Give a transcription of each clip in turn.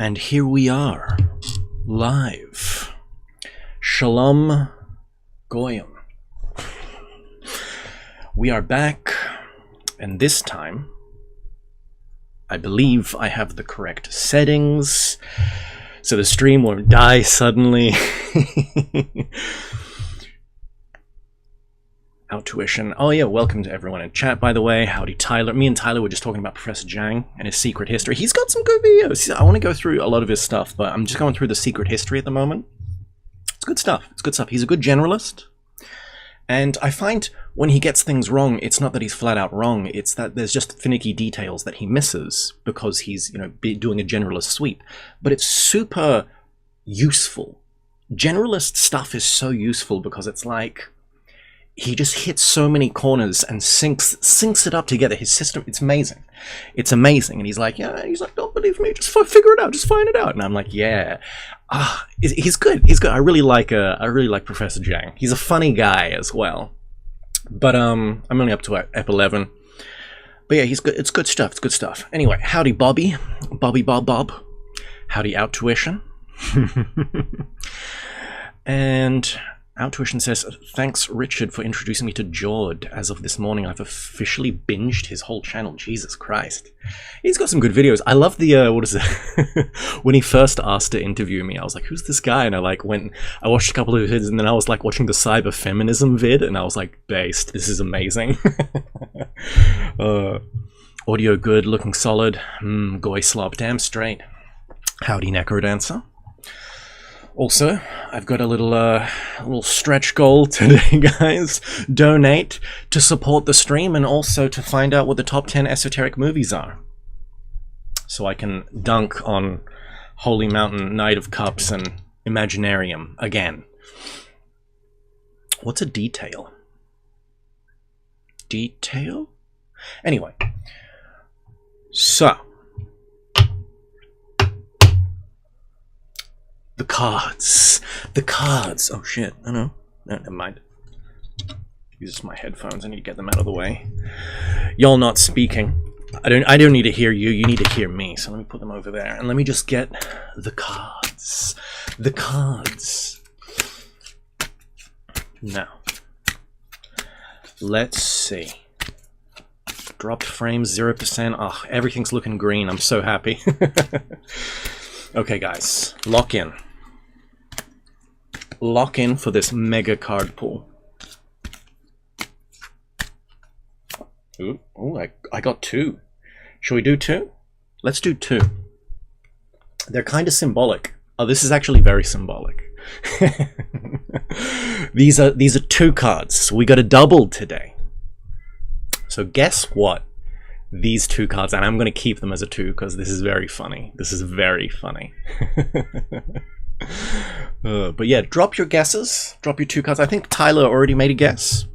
And here we are, live. Shalom Goyim. We are back, and this time, I believe I have the correct settings, so the stream won't die suddenly. Outtuition. Oh yeah, welcome to everyone in chat, by the way. Howdy, Tyler. Me and Tyler were just talking about Professor Zhang and his secret history. He's got some good videos. I want to go through a lot of his stuff, but I'm just going through the secret history at the moment. It's good stuff. It's good stuff. He's a good generalist. And I find when he gets things wrong, it's not that he's flat out wrong. It's that there's just finicky details that he misses because he's, doing a generalist sweep. But it's super useful. Generalist stuff is so useful because it's like he just hits so many corners and syncs it up together. His system, it's amazing. It's amazing. And he's like, don't believe me, just figure it out, just find it out. And I'm like, yeah. He's good. He's good. I really like Professor Zhang. He's a funny guy as well. But I'm only up to Ep 11. But yeah, he's good. It's good stuff. It's good stuff. Anyway, howdy Bobby. Bob. Howdy Outtuition. And Outtuition says, thanks Richard for introducing me to Jord. As of this morning, I've officially binged his whole channel. Jesus Christ. He's got some good videos. I love the, when he first asked to interview me, I was like, who's this guy? And I watched a couple of vids, and then I was like watching the cyber feminism vid, and I was like, based, this is amazing. Audio good, looking solid. Goy slop, damn straight. Howdy Necrodancer. Also, I've got a little stretch goal today, guys. Donate to support the stream and also to find out what the top 10 esoteric movies are. So I can dunk on Holy Mountain, Knight of Cups, and Imaginarium again. What's a detail? Detail? Anyway. So. The cards. Oh shit, no, never mind. These are my headphones, I need to get them out of the way. Y'all not speaking. I don't need to hear you, you need to hear me. So let me put them over there, and let me just get the cards. The cards. Now, let's see. Dropped frames, 0%. Oh, everything's looking green, I'm so happy. Okay guys, lock in. Lock in for this mega card pool. Ooh, I got 2. Shall we do 2? Let's do 2. They're kind of symbolic. Oh, this is actually very symbolic. These are 2 cards. So we got a double today. So guess what? These 2 cards, and I'm going to keep them as a 2 because this is very funny. This is very funny. But yeah, drop your guesses. Drop your 2 cards. I think Tyler already made a guess.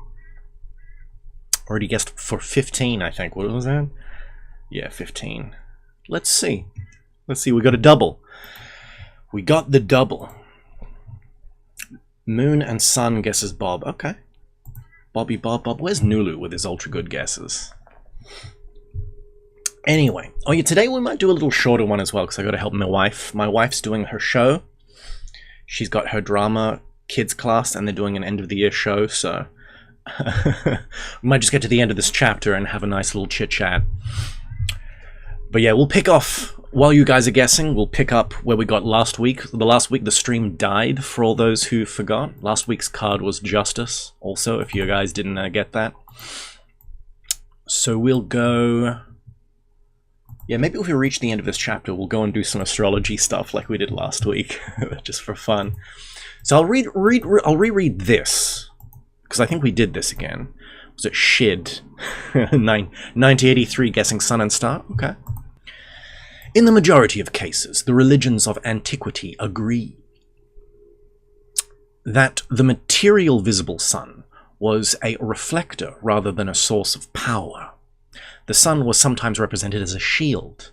Already guessed for 15, I think. What was that? Yeah, 15. Let's see. Let's see. We got a double. We got the double. Moon and Sun guesses Bob. Okay. Bobby Bob. Where's Nulu with his ultra good guesses? Anyway, oh yeah, today we might do a little shorter one as well because I got to help my wife. My wife's doing her show. She's got her drama kids class and they're doing an end of the year show, so we might just get to the end of this chapter and have a nice little chit chat. But yeah, we'll pick off, while you guys are guessing, we'll pick up where we got last week. The last week the stream died, for all those who forgot. Last week's card was Justice, also, if you guys didn't get that. So we'll go... Yeah, maybe if we reach the end of this chapter, we'll go and do some astrology stuff like we did last week, just for fun. So I'll reread this, because I think we did this again. Was it Shid? 9083, guessing sun and star? Okay. In the majority of cases, the religions of antiquity agree that the material visible sun was a reflector rather than a source of power. The sun was sometimes represented as a shield,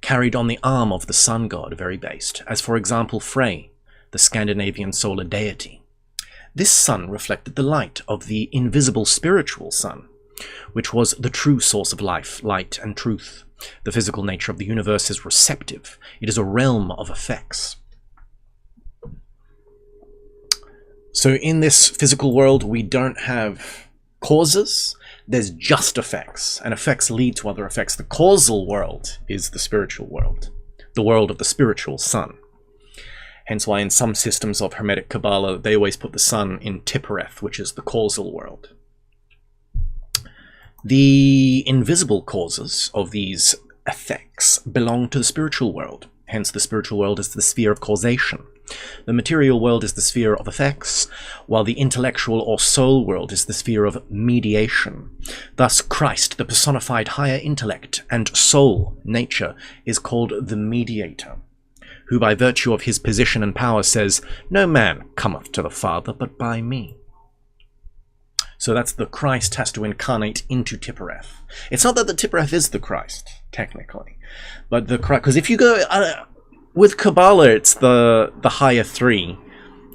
carried on the arm of the sun god, very based, as for example Frey, the Scandinavian solar deity. This sun reflected the light of the invisible spiritual sun, which was the true source of life, light, and truth. The physical nature of the universe is receptive. It is a realm of effects. So in this physical world, we don't have causes. There's just effects, and effects lead to other effects. The causal world is the spiritual world, the world of the spiritual sun. Hence why in some systems of Hermetic Kabbalah, they always put the sun in Tiphereth, which is the causal world. The invisible causes of these effects belong to the spiritual world. Hence the spiritual world is the sphere of causation. The material world is the sphere of effects, while the intellectual or soul world is the sphere of mediation. Thus Christ, the personified higher intellect and soul nature, is called the mediator, who by virtue of his position and power says, "No man cometh to the Father but by me." So that's the Christ has to incarnate into Tiphereth. It's not that the Tiphereth is the Christ, technically, but the Christ, because if you go with Kabbalah, it's the higher three,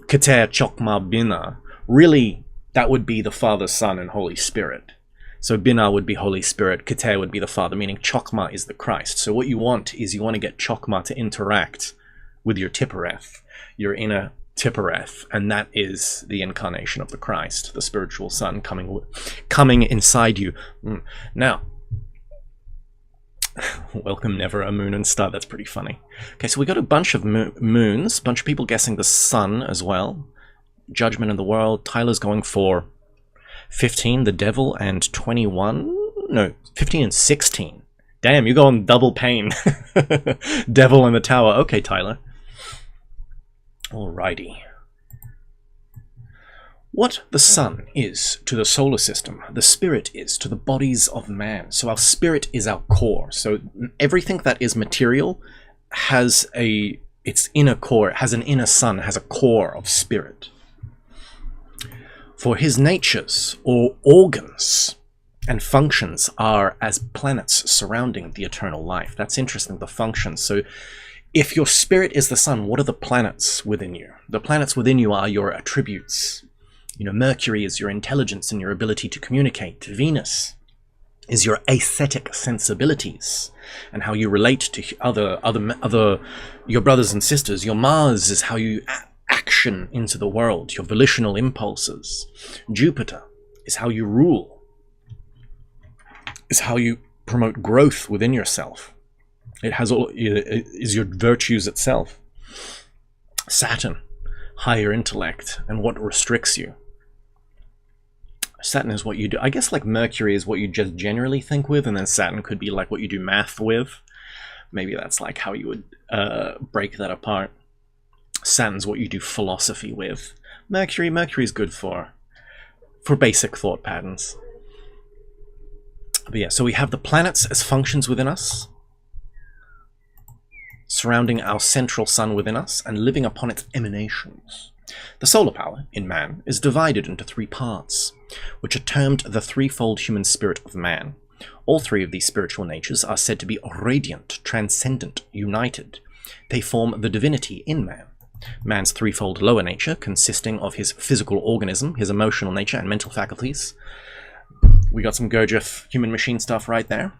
Keter, Chokmah, Binah. Really, that would be the Father, Son, and Holy Spirit. So Binah would be Holy Spirit, Keter would be the Father, meaning Chokmah is the Christ. So what you want is you want to get Chokmah to interact with your Tiphereth, your inner Tiphereth, and that is the incarnation of the Christ, the spiritual Son coming inside you. Now, welcome never a moon and star. That's pretty funny. Okay, so we got a bunch of moons, a bunch of people guessing the sun as well. Judgment in the world. Tyler's going for 15, the devil, and 21. No, 15 and 16. Damn, you're going double pain. Devil and the tower. Okay, Tyler. Alrighty. What the sun is to the solar system, the spirit is to the bodies of man. So our spirit is our core. So everything that is material has its inner core, it has an inner sun, has a core of spirit. For his natures, or organs and functions, are as planets surrounding the eternal life. That's interesting, the functions. So if your spirit is the sun, what are the planets within you? The planets within you are your attributes. You know, Mercury is your intelligence and your ability to communicate. Venus is your aesthetic sensibilities and how you relate to your brothers and sisters. Your Mars is how you action into the world, your volitional impulses. Jupiter is how you rule, is how you promote growth within yourself. It is your virtues itself. Saturn, higher intellect and what restricts you. Saturn is what you do. I guess like Mercury is what you just generally think with, and then Saturn could be like what you do math with. Maybe that's like how you would break that apart. Saturn's what you do philosophy with. Mercury's good for basic thought patterns. But yeah, so we have the planets as functions within us, surrounding our central sun within us, and living upon its emanations. The solar power in man is divided into three parts, which are termed the threefold human spirit of man. All three of these spiritual natures are said to be radiant, transcendent, united. They form the divinity in man. Man's threefold lower nature, consisting of his physical organism, his emotional nature, and mental faculties. We got some Gurdjieff human-machine stuff right there.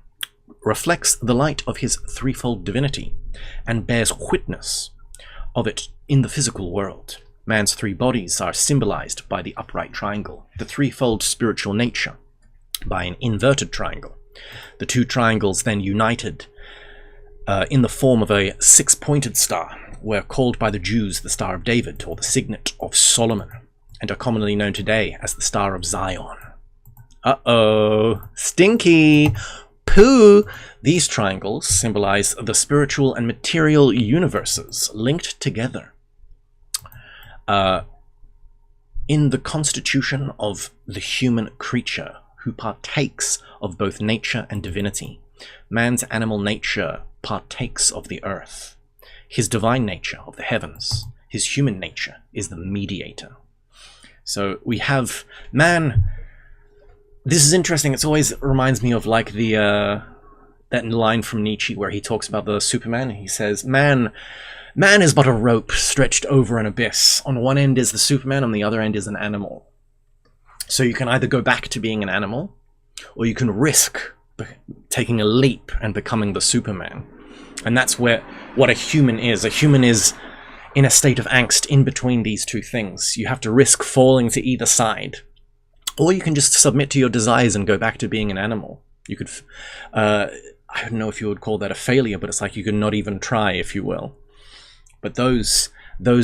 Reflects the light of his threefold divinity, and bears witness of it in the physical world. Man's three bodies are symbolized by the upright triangle, the threefold spiritual nature by an inverted triangle. The two triangles then united in the form of a six-pointed star, were called by the Jews the Star of David, or the Signet of Solomon, and are commonly known today as the Star of Zion. Uh-oh, stinky! Pooh! These triangles symbolize the spiritual and material universes linked together in the constitution of the human creature who partakes of both nature and divinity. Man's animal nature partakes of the earth. His divine nature of the heavens. His human nature is the mediator. So we have man. This is interesting. It always reminds me of like the that line from Nietzsche where he talks about the Superman. He says, Man is but a rope stretched over an abyss. On one end is the Superman, on the other end is an animal. So you can either go back to being an animal, or you can risk taking a leap and becoming the Superman. And that's what a human is. A human is in a state of angst in between these two things. You have to risk falling to either side. Or you can just submit to your desires and go back to being an animal. You could, I don't know if you would call that a failure, but it's like you could not even try, if you will. But those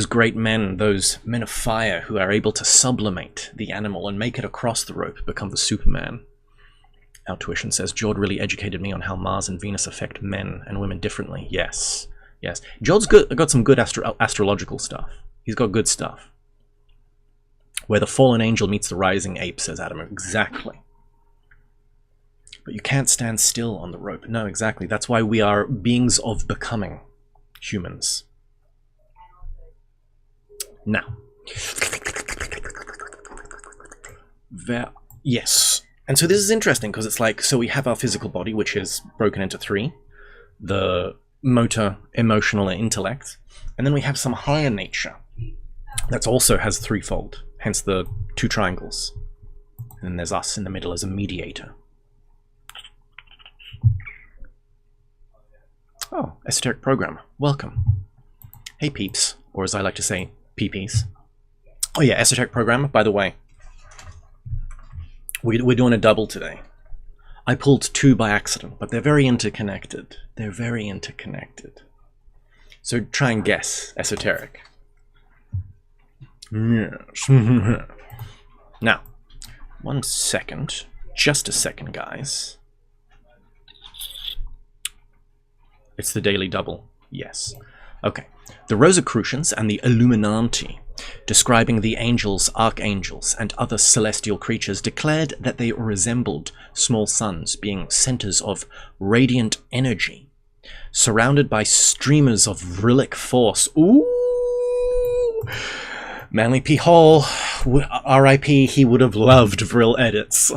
great men, those men of fire who are able to sublimate the animal and make it across the rope, become the Superman. Our tuition says, Jord really educated me on how Mars and Venus affect men and women differently. Yes. Yes. Jord's got some good astrological stuff. He's got good stuff. Where the fallen angel meets the rising ape, says Adam. Exactly. But you can't stand still on the rope. No, exactly. That's why we are beings of becoming humans. Now. Yes. And so this is interesting because it's like, so we have our physical body, which is broken into three. The motor, emotional, and intellect. And then we have some higher nature that also has threefold. Hence the two triangles. And then there's us in the middle as a mediator. Oh, esoteric program. Welcome. Hey peeps, or as I like to say, peepees. Oh yeah, esoteric program, by the way. We're doing a double today. I pulled two by accident, but they're very interconnected. They're very interconnected. So try and guess esoteric. Yes. Now, 1 second. Just a second, guys. It's the daily double. Yes. Okay. The Rosicrucians and the Illuminati, describing the angels, archangels, and other celestial creatures, declared that they resembled small suns, being centers of radiant energy, surrounded by streamers of Vrillic force. Ooh! Manly P. Hall, R.I.P., he would have loved Vril edits.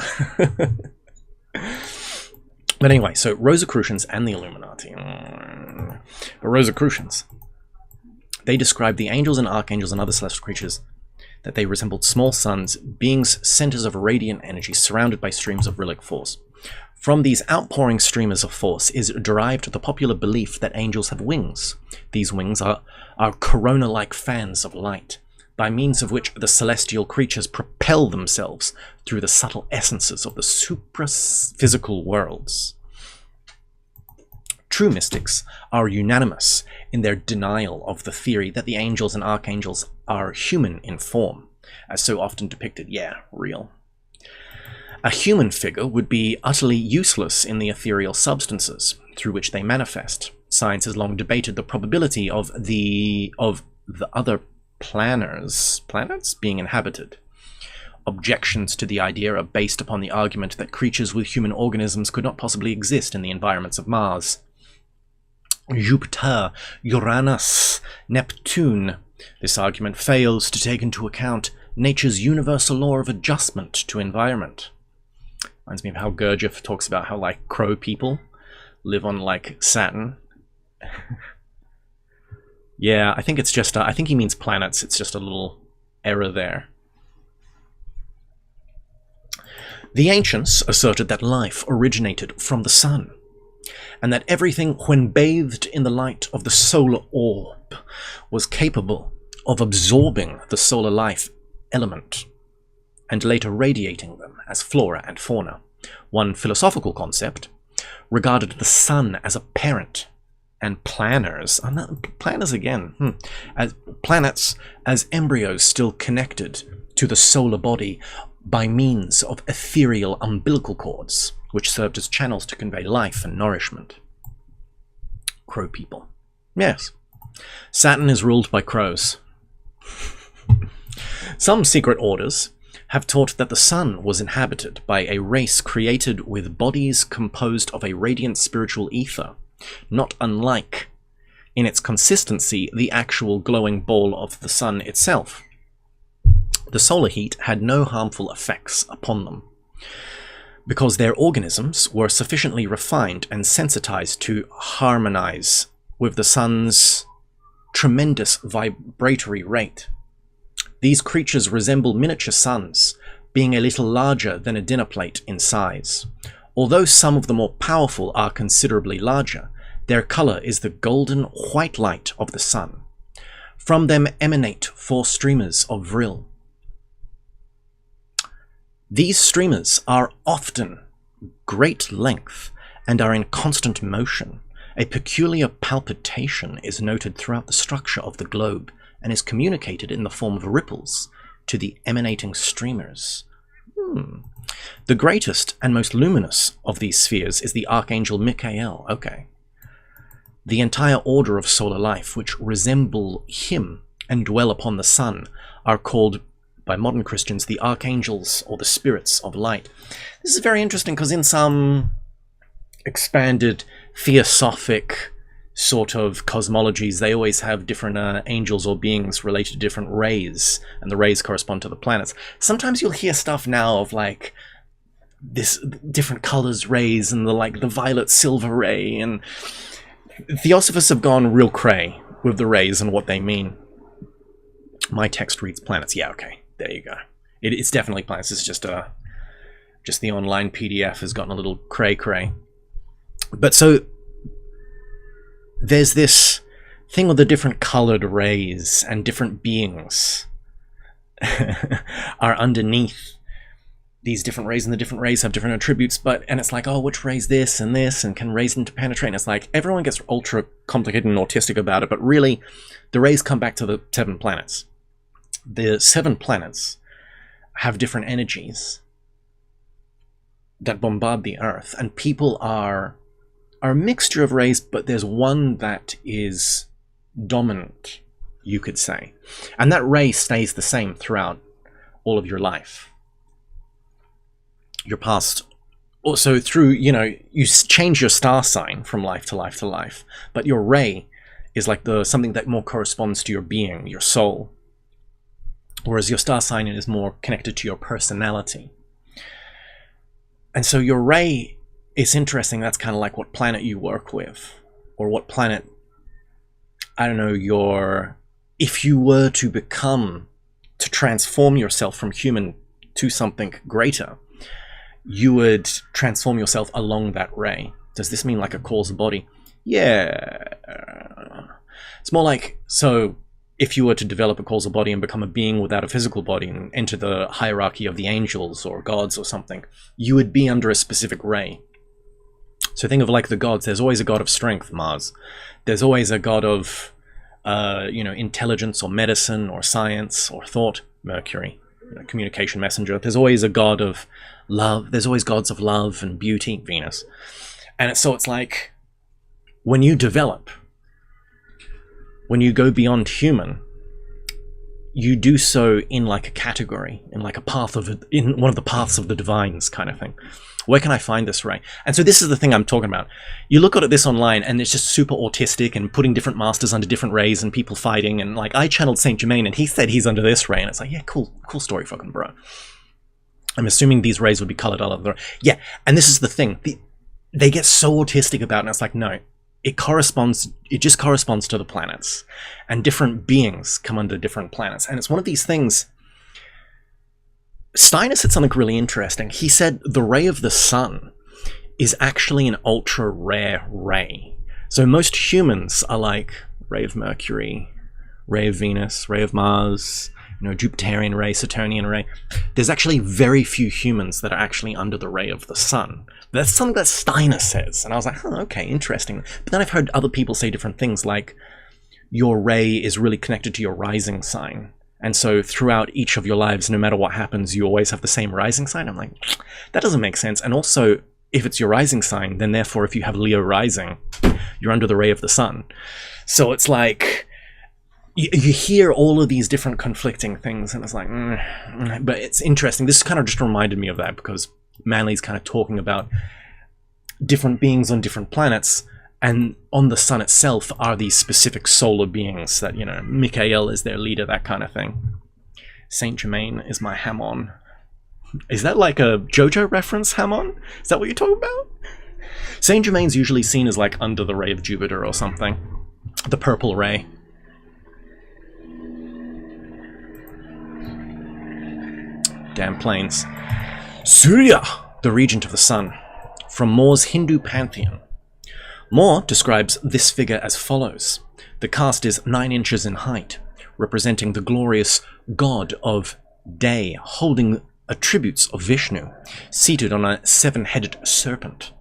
But anyway, so Rosicrucians and the Illuminati. The Rosicrucians, they described the angels and archangels and other celestial creatures that they resembled small suns, beings centers of radiant energy surrounded by streams of Vrillic force. From these outpouring streamers of force is derived the popular belief that angels have wings. These wings are corona-like fans of light, by means of which the celestial creatures propel themselves through the subtle essences of the supra-physical worlds. True mystics are unanimous in their denial of the theory that the angels and archangels are human in form, as so often depicted. Yeah, real. A human figure would be utterly useless in the ethereal substances through which they manifest. Science has long debated the probability of the other planets being inhabited. Objections to the idea are based upon the argument that creatures with human organisms could not possibly exist in the environments of Mars, Jupiter, Uranus, Neptune. This argument fails to take into account nature's universal law of adjustment to environment. Reminds me of how Gurdjieff talks about how, like, crow people live on, like, Saturn. Yeah, I think it's just, I think he means planets. It's just a little error there. The ancients asserted that life originated from the sun, and that everything, when bathed in the light of the solar orb, was capable of absorbing the solar life element, and later radiating them as flora and fauna. One philosophical concept regarded the sun as a parent, and planners again, as planets as embryos still connected to the solar body by means of ethereal umbilical cords, which served as channels to convey life and nourishment. Crow people. Yes. Saturn is ruled by crows. Some secret orders have taught that the sun was inhabited by a race created with bodies composed of a radiant spiritual ether, not unlike, in its consistency, the actual glowing ball of the sun itself. The solar heat had no harmful effects upon them, because their organisms were sufficiently refined and sensitized to harmonize with the sun's tremendous vibratory rate. These creatures resemble miniature suns, being a little larger than a dinner plate in size. Although some of the more powerful are considerably larger, their color is the golden white light of the sun. From them emanate 4 streamers of vril. These streamers are often great length and are in constant motion. A peculiar palpitation is noted throughout the structure of the globe and is communicated in the form of ripples to the emanating streamers. The greatest and most luminous of these spheres is the Archangel Michael. Okay. The entire order of solar life, which resemble him and dwell upon the sun, are called by modern Christians the archangels or the spirits of light. This is very interesting because in some expanded theosophic sort of cosmologies, they always have different angels or beings related to different rays, and the rays correspond to the planets. Sometimes you'll hear stuff now of like this different colors rays and the violet silver ray, and Theosophists have gone real cray with the rays and what they mean. My text reads planets. Yeah, okay, there you go. It's definitely planets. It's just the online PDF has gotten a little cray. But so there's this thing with the different colored rays and different beings are underneath these different rays, and the different rays have different attributes, and it's like, oh, which ray's this, and can rays interpenetrate? And it's like, everyone gets ultra complicated and autistic about it, but really, the rays come back to the 7 planets. The 7 planets have different energies that bombard the Earth, and people are a mixture of rays, but there's one that is dominant, you could say. And that ray stays the same throughout all of your life. Your past, also through, you change your star sign from life to life to life, but your ray is like something that more corresponds to your being, your soul, whereas your star sign is more connected to your personality. And so your ray, it's interesting, that's kind of like what planet you work with, or what planet, I don't know, if you were to transform yourself from human to something greater, you would transform yourself along that ray. Does this mean like a causal body? Yeah. It's more like, so if you were to develop a causal body and become a being without a physical body and enter the hierarchy of the angels or gods or something, you would be under a specific ray. So think of like the gods. There's always a god of strength, Mars. There's always a god of, intelligence or medicine or science or thought, Mercury. Communication messenger. There's always a god of love. There's always gods of love and beauty, Venus. And so it's like, when you develop, when you go beyond human, you do so in like a category, in like in one of the paths of the divines kind of thing. Where can I find this ray? And so this is the thing I'm talking about. You look at this online and it's just super autistic and putting different masters under different rays and people fighting, and like I channeled Saint Germain and he said he's under this ray, and it's like, yeah, cool story, fucking bro. I'm assuming these rays would be colored all over. Yeah, and this is the thing. They get so autistic about it, and it's like, no, it just corresponds to the planets, and different beings come under different planets. And it's one of these things. Steiner said something really interesting. He said the ray of the sun is actually an ultra rare ray. So most humans are like ray of Mercury, ray of Venus, ray of Mars, Jupiterian ray, Saturnian ray. There's actually very few humans that are actually under the ray of the sun. That's something that Steiner says. And I was like, oh, okay, interesting. But then I've heard other people say different things, like your ray is really connected to your rising sign. And so throughout each of your lives, no matter what happens, you always have the same rising sign. I'm like, that doesn't make sense. And also, if it's your rising sign, then therefore, if you have Leo rising, you're under the ray of the sun. So it's like, you hear all of these different conflicting things, and it's like, but it's interesting. This kind of just reminded me of that, because Manly's kind of talking about different beings on different planets, and on the sun itself are these specific solar beings that, Michael is their leader, that kind of thing. Saint Germain is my Hamon. Is that like a JoJo reference, Hamon? Is that what you're talking about? Saint Germain's usually seen as like under the ray of Jupiter or something. The purple ray. Damn planes. Surya, the regent of the sun. from Moore's Hindu pantheon. Moore describes this figure as follows. The cast is 9 inches in height, representing the glorious god of day, holding attributes of Vishnu, seated on a 7-headed serpent.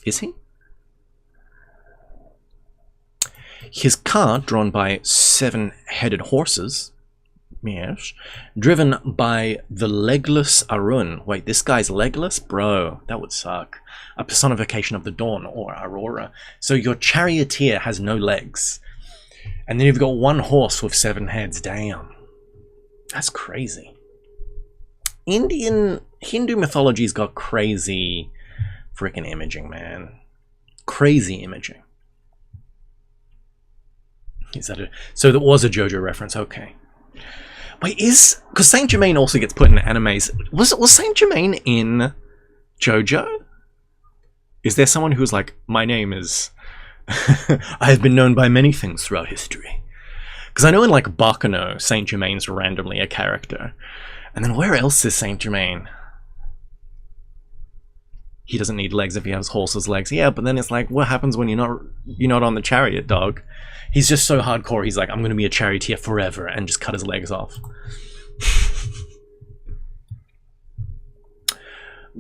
Is he? His car, drawn by 7-headed horses, yes, driven by the legless Arun. Wait, this guy's legless? Bro, that would suck. A personification of the dawn, or aurora. So your charioteer has no legs. And then you've got one horse with 7 heads. Damn. That's crazy. Hindu mythology's got crazy freaking imaging, man. Crazy imaging. Is that so that was a JoJo reference, okay. Wait, because Saint Germain also gets put in animes. Was Saint Germain in JoJo? Is there someone who's like, my name is... I have been known by many things throughout history. Because I know in like Baccano, Saint Germain's randomly a character. And then where else is Saint Germain? He doesn't need legs if he has horse's legs. Yeah, but then it's like, what happens when you're not on the chariot, dog? He's just so hardcore, he's like, I'm going to be a charioteer forever, and just cut his legs off.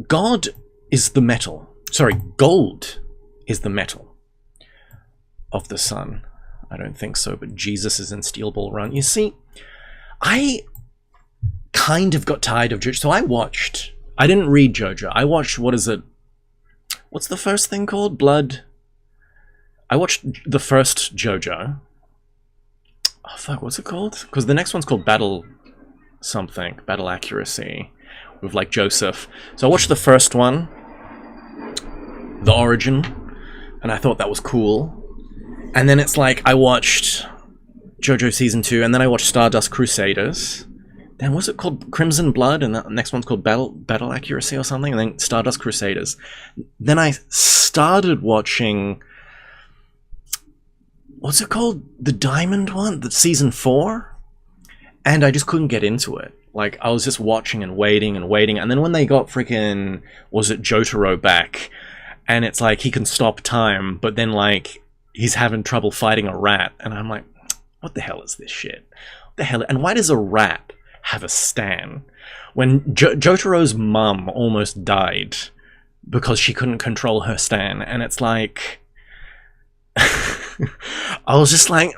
God is the metal. Sorry, gold is the metal of the sun. I don't think so, but Jesus is in Steel Ball Run. You see, I kind of got tired of JoJo. So I didn't read JoJo. I watched, what is it? What's the first thing called? Blood? I watched the first JoJo. Oh fuck, what's it called? Because the next one's called Battle something. Battle Accuracy. With like Joseph. So I watched the first one. The Origin. And I thought that was cool. And then it's like, I watched JoJo Season 2, and then I watched Stardust Crusaders. Then what's it called? Crimson Blood, and the next one's called Battle Accuracy or something, and then Stardust Crusaders. Then I started watching... What's it called? The Diamond one? The Season 4? And I just couldn't get into it. Like, I was just watching and waiting, and then when they got freaking... Was it Jotaro back? And it's like, he can stop time, but then like... He's having trouble fighting a rat, and I'm like, what the hell is this shit? What the hell? And why does a rat have a stan? When Jotaro's mum almost died because she couldn't control her stan, and it's like... I was just like...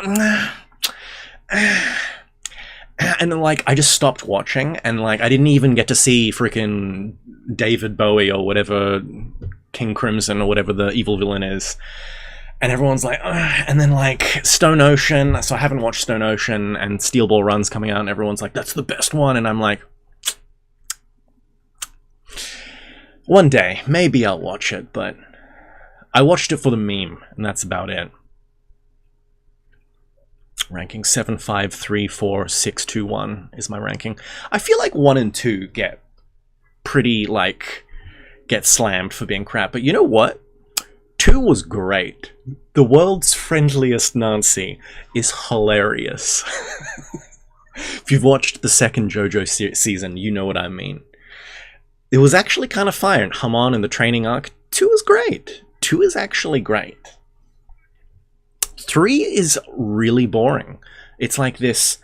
And then, like, I just stopped watching, and, like, I didn't even get to see freaking David Bowie or whatever, King Crimson or whatever the evil villain is. And everyone's like, ugh. And then like Stone Ocean, so I haven't watched Stone Ocean, and Steel Ball Run's coming out, and everyone's like, that's the best one, and I'm like, one day, maybe I'll watch it, but I watched it for the meme, and that's about it. Ranking 7, 5, 3, 4, 6, 2, 1 is my ranking. I feel like 1 and 2 get pretty, like, get slammed for being crap, but you know what? 2 was great. The world's friendliest Nancy is hilarious. If you've watched the second JoJo season, you know what I mean. It was actually kind of fire. Hamon in the training arc. 2 is great. 2 is actually great. 3 is really boring. It's like this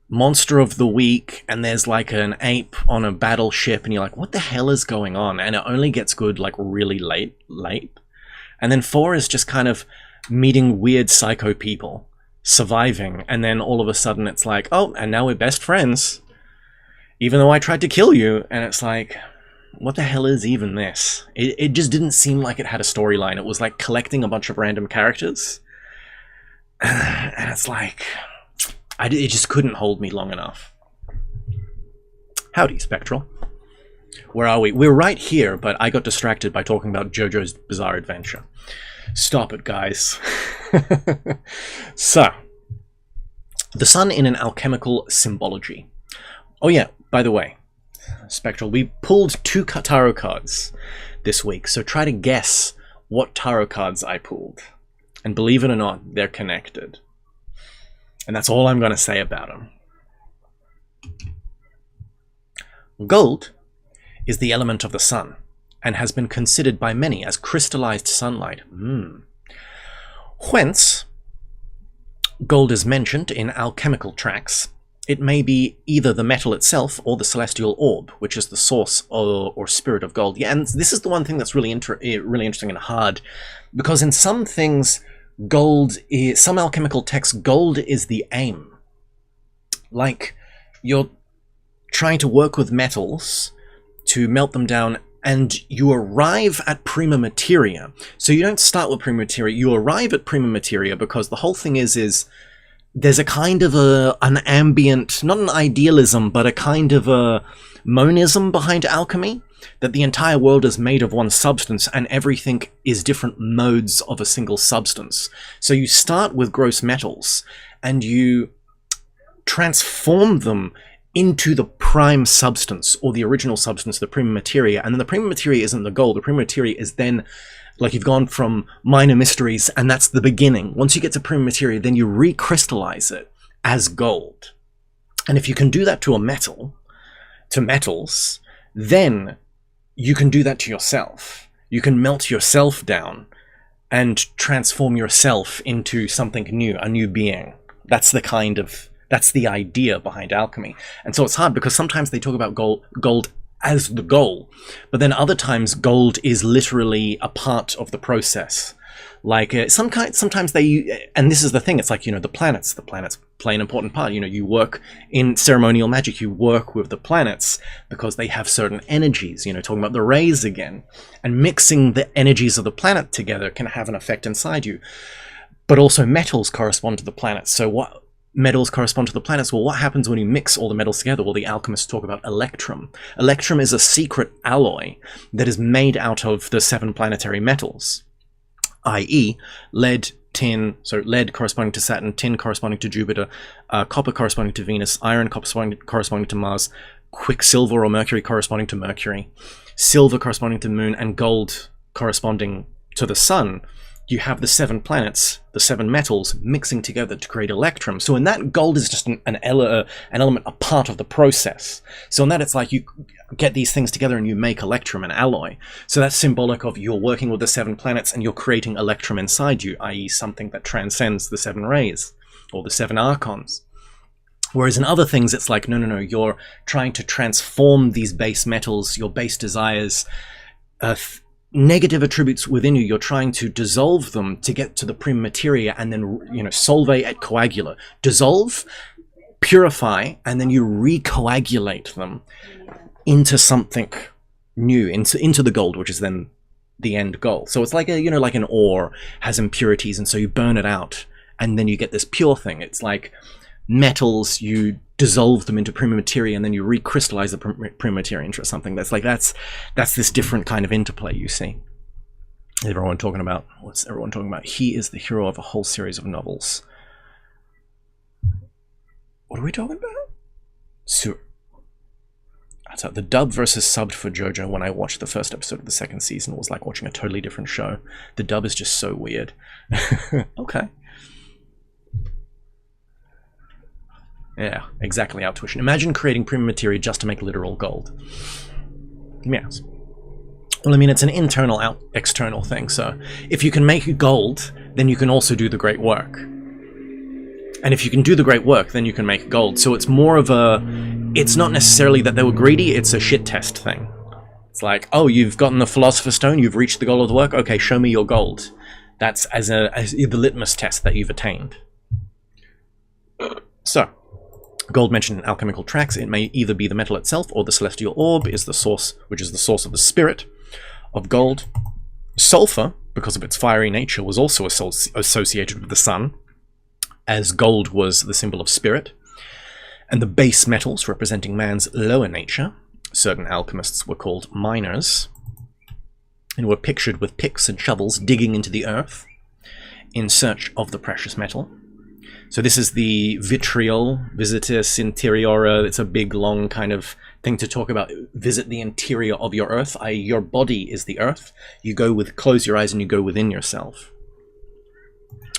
monster of the week, and there's like an ape on a battleship, and you're like, what the hell is going on? And it only gets good like really late. And then 4 is just kind of meeting weird psycho people, surviving, and then all of a sudden it's like, oh, and now we're best friends, even though I tried to kill you. And it's like, what the hell is even this? It just didn't seem like it had a storyline. It was like collecting a bunch of random characters. And it's like, it just couldn't hold me long enough. Howdy, Spectral. Where are we? We're right here, but I got distracted by talking about JoJo's Bizarre Adventure. Stop it, guys. So, the sun in an alchemical symbology. Oh yeah, by the way, Spectral, we pulled 2 tarot cards this week, so try to guess what tarot cards I pulled. And believe it or not, they're connected. And that's all I'm going to say about them. Gold is the element of the sun, and has been considered by many as crystallized sunlight. Whence, gold is mentioned in alchemical tracts. It may be either the metal itself or the celestial orb, which is the source or spirit of gold. Yeah, and this is the one thing that's really interesting and hard, because in some things, some alchemical texts, gold is the aim. Like, you're trying to work with metals to melt them down, and you arrive at prima materia. So you don't start with prima materia, you arrive at prima materia because the whole thing is there's a kind of an ambient, not an idealism, but a kind of a monism behind alchemy, that the entire world is made of one substance and everything is different modes of a single substance. So you start with gross metals and you transform them into the prime substance, or the original substance, the prima materia, and then the prima materia isn't the gold. The prima materia is then, like, you've gone from minor mysteries, and that's the beginning. Once you get to prima materia, then you recrystallize it as gold. And if you can do that to a metal, to metals, then you can do that to yourself. You can melt yourself down and transform yourself into something new, a new being. That's the idea behind alchemy. And so it's hard because sometimes they talk about gold as the goal, but then other times gold is literally a part of the process. Like sometimes they, and this is the thing, it's like, the planets play an important part. You work in ceremonial magic, you work with the planets because they have certain energies, talking about the rays again, and mixing the energies of the planet together can have an effect inside you. But also metals correspond to the planets. So what metals correspond to the planets? Well, what happens when you mix all the metals together? Well, the alchemists talk about electrum. Electrum is a secret alloy that is made out of the 7 planetary metals, i.e. lead, tin, so lead corresponding to Saturn, tin corresponding to Jupiter, copper corresponding to Venus, iron corresponding to Mars, quicksilver or mercury corresponding to Mercury, silver corresponding to the Moon, and gold corresponding to the Sun. You have the 7 planets, the 7 metals, mixing together to create electrum. So in that, gold is just an element, a part of the process. So in that, it's like you get these things together and you make electrum, an alloy. So that's symbolic of you're working with the 7 planets and you're creating electrum inside you, i.e. something that transcends the 7 rays, or the 7 archons. Whereas in other things, it's like, no, you're trying to transform these base metals, your base desires, negative attributes within you, you're trying to dissolve them to get to the prima materia, and then, solve et coagula. Dissolve, purify, and then you recoagulate them into something new, into the gold, which is then the end goal. So it's like like an ore has impurities, and so you burn it out, and then you get this pure thing. It's like metals, you dissolve them into prima materia and then you recrystallize the prima materia into something. That's this different kind of interplay you see. What's everyone talking about? He is the hero of a whole series of novels. What are we talking about? So the dub versus subbed for JoJo, when I watched the first episode of the 2nd season, was like watching a totally different show. The dub is just so weird. Okay. Yeah, exactly, Outtuition. Imagine creating prima materia just to make literal gold. Yes. Well, I mean, it's an internal, external thing, so if you can make gold, then you can also do the great work. And if you can do the great work, then you can make gold. So it's more of it's not necessarily that they were greedy, it's a shit test thing. It's like, oh, you've gotten the Philosopher's Stone, you've reached the goal of the work, okay, show me your gold. That's as the litmus test that you've attained. So, gold mentioned in alchemical tracts, it may either be the metal itself or the celestial orb is the source, which is the source of the spirit of gold. Sulfur, because of its fiery nature, was also associated with the sun, as gold was the symbol of spirit. And the base metals representing man's lower nature, certain alchemists were called miners, and were pictured with picks and shovels digging into the earth in search of the precious metal. So this is the vitriol, visitus interiora. It's a big, long kind of thing to talk about. Visit the interior of your earth, i.e. your body is the earth. You close your eyes and you go within yourself.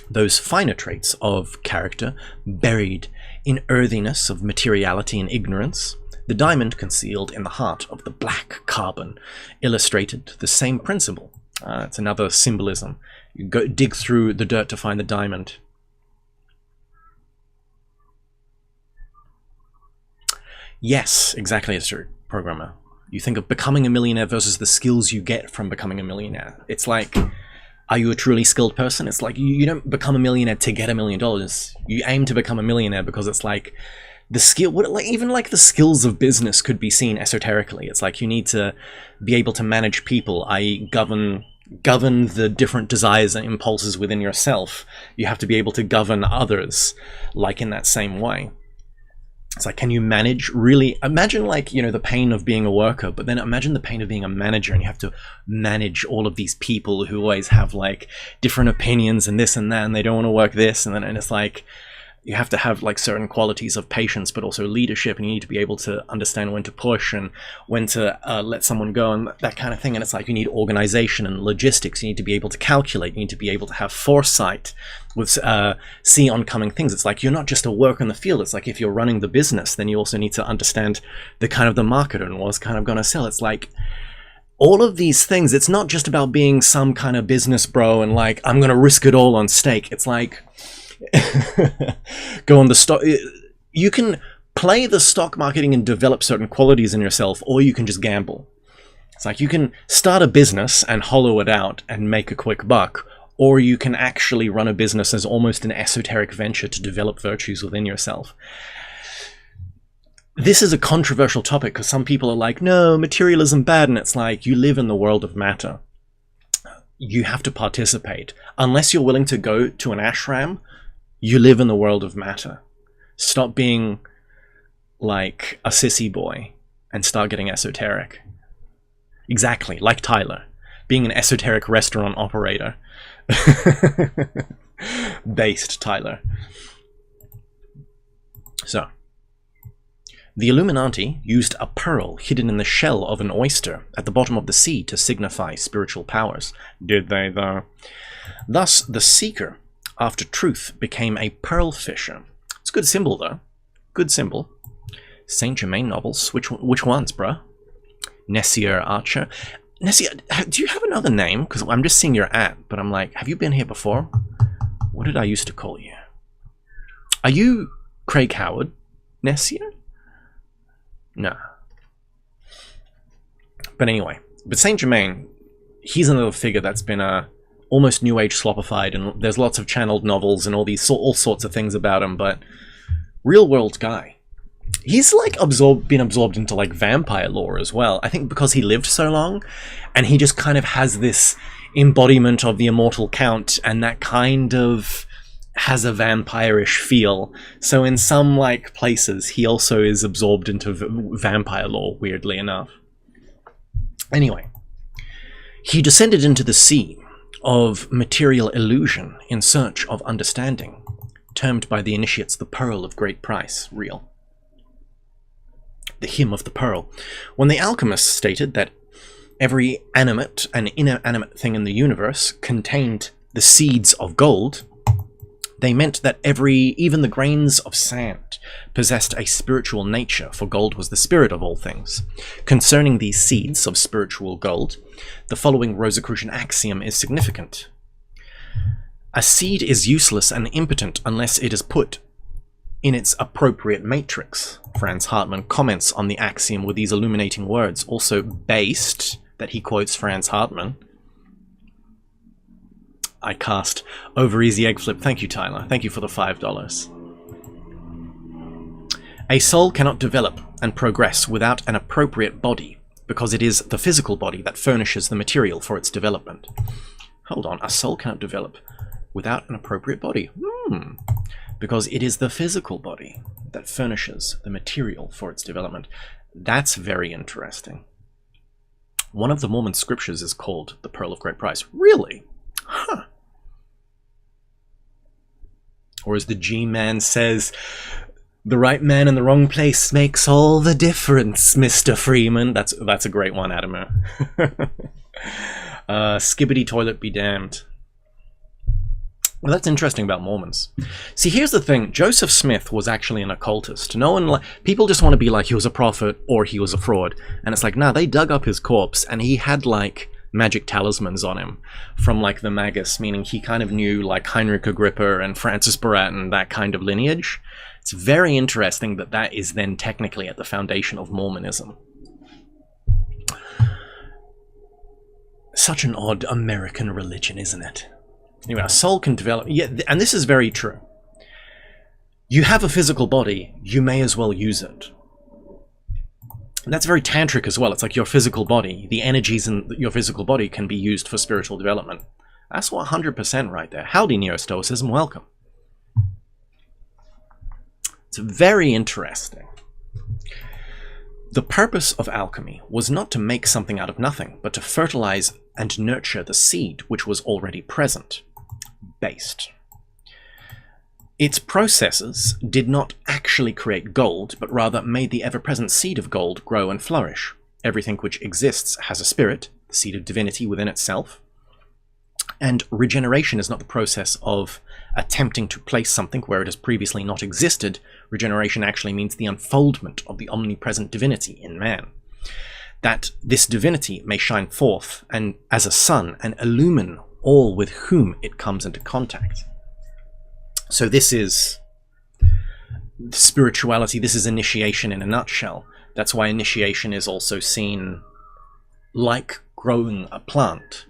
Those finer traits of character, buried in earthiness of materiality and ignorance, The diamond concealed in the heart of the black carbon illustrated the same principle. It's another symbolism. You go dig through the dirt to find the diamond. Yes, exactly, as a programmer. You think of becoming a millionaire versus the skills you get from becoming a millionaire. It's like, are you a truly skilled person? It's like, you don't become a millionaire to get $1 million. You aim to become a millionaire because it's like, the skill, even like the skills of business could be seen esoterically. It's like you need to be able to manage people, i.e. govern the different desires and impulses within yourself. You have to be able to govern others, like in that same way. It's like, can you manage, really imagine, like, you know, the pain of being a worker, but then imagine the pain of being a manager, and you have to manage all of these people who always have like different opinions and this and that, and they don't want to work this, and it's like, you have to have like certain qualities of patience, but also leadership, and you need to be able to understand when to push and when to let someone go and that kind of thing. And it's like, you need organization and logistics. You need to be able to calculate. You need to be able to have foresight with see oncoming things. It's like, you're not just a worker in the field. It's like, if you're running the business, then you also need to understand the kind of the market and what's kind of going to sell. It's like, all of these things, it's not just about being some kind of business bro and like, I'm going to risk it all on stake. It's like, go on the stock. You can play the stock marketing and develop certain qualities in yourself, or you can just gamble. It's like, you can start a business and hollow it out and make a quick buck, or you can actually run a business as almost an esoteric venture to develop virtues within yourself. This is a controversial topic because some people are like, no, materialism bad, and it's like, you live in the world of matter. You have to participate. Unless you're willing to go to an ashram, you live in the world of matter. Stop being like a sissy boy and start getting esoteric. Exactly, like Tyler, being an esoteric restaurant operator. Based Tyler. So, the Illuminati used a pearl hidden in the shell of an oyster at the bottom of the sea to signify spiritual powers. Did they, though? Thus, the seeker after truth became a pearl fisher. It's a good symbol, though. Good symbol. Saint Germain novels. Which ones, bruh? Nessier Archer. Nessier, do you have another name? Because I'm just seeing your at, but I'm like, have you been here before? What did I used to call you? Are you Craig Howard? Nessier? No. But anyway, but Saint Germain, he's another figure that's been almost New Age slopified, and there's lots of channeled novels and all sorts of things about him, but real world guy. He's like been absorbed into like vampire lore as well. I think because he lived so long, and he just kind of has this embodiment of the immortal count, and that kind of has a vampire-ish feel. So in some like places, he also is absorbed into vampire lore, weirdly enough. Anyway, he descended into the sea of material illusion in search of understanding, termed by the initiates the pearl of great price, real. The hymn of the pearl. When the alchemists stated that every animate and inanimate thing in the universe contained the seeds of gold, they meant that even the grains of sand possessed a spiritual nature, for gold was the spirit of all things. Concerning these seeds of spiritual gold, the following Rosicrucian axiom is significant. A seed is useless and impotent unless it is put in its appropriate matrix. Franz Hartmann comments on the axiom with these illuminating words, also based, that he quotes Franz Hartmann. I cast over easy egg flip. Thank you, Tyler. Thank you for the $5. A soul cannot develop and progress without an appropriate body, because it is the physical body that furnishes the material for its development. Hold on, a soul cannot develop without an appropriate body. Because it is the physical body that furnishes the material for its development. That's very interesting. One of the Mormon scriptures is called the Pearl of Great Price. Really? Huh. Or as the G-Man says, the right man in the wrong place makes all the difference, Mr. Freeman. That's a great one, Adamer. Skibbity toilet be damned. Well, that's interesting about Mormons. See, here's the thing. Joseph Smith was actually an occultist. No one, people just want to be like, he was a prophet or he was a fraud. And it's like, nah, they dug up his corpse and he had like magic talismans on him from like the Magus, meaning he kind of knew like Heinrich Agrippa and Francis Barat and that kind of lineage. It's very interesting that that is then technically at the foundation of Mormonism. Such an odd American religion, isn't it? Anyway, a soul can develop... Yeah, and this is very true. You have a physical body, you may as well use it. And that's very tantric as well. It's like your physical body, the energies in your physical body can be used for spiritual development. That's 100% right there. Howdy, Neo-Stoicism, welcome. It's very interesting. The purpose of alchemy was not to make something out of nothing, but to fertilize and nurture the seed which was already present. Based. Its processes did not actually create gold, but rather made the ever-present seed of gold grow and flourish. Everything which exists has a spirit, the seed of divinity within itself. And regeneration is not the process of attempting to place something where it has previously not existed. Regeneration actually means the unfoldment of the omnipresent divinity in man. That this divinity may shine forth and as a sun and illumine all with whom it comes into contact. So this is spirituality, this is initiation in a nutshell. That's why initiation is also seen like growing a plant.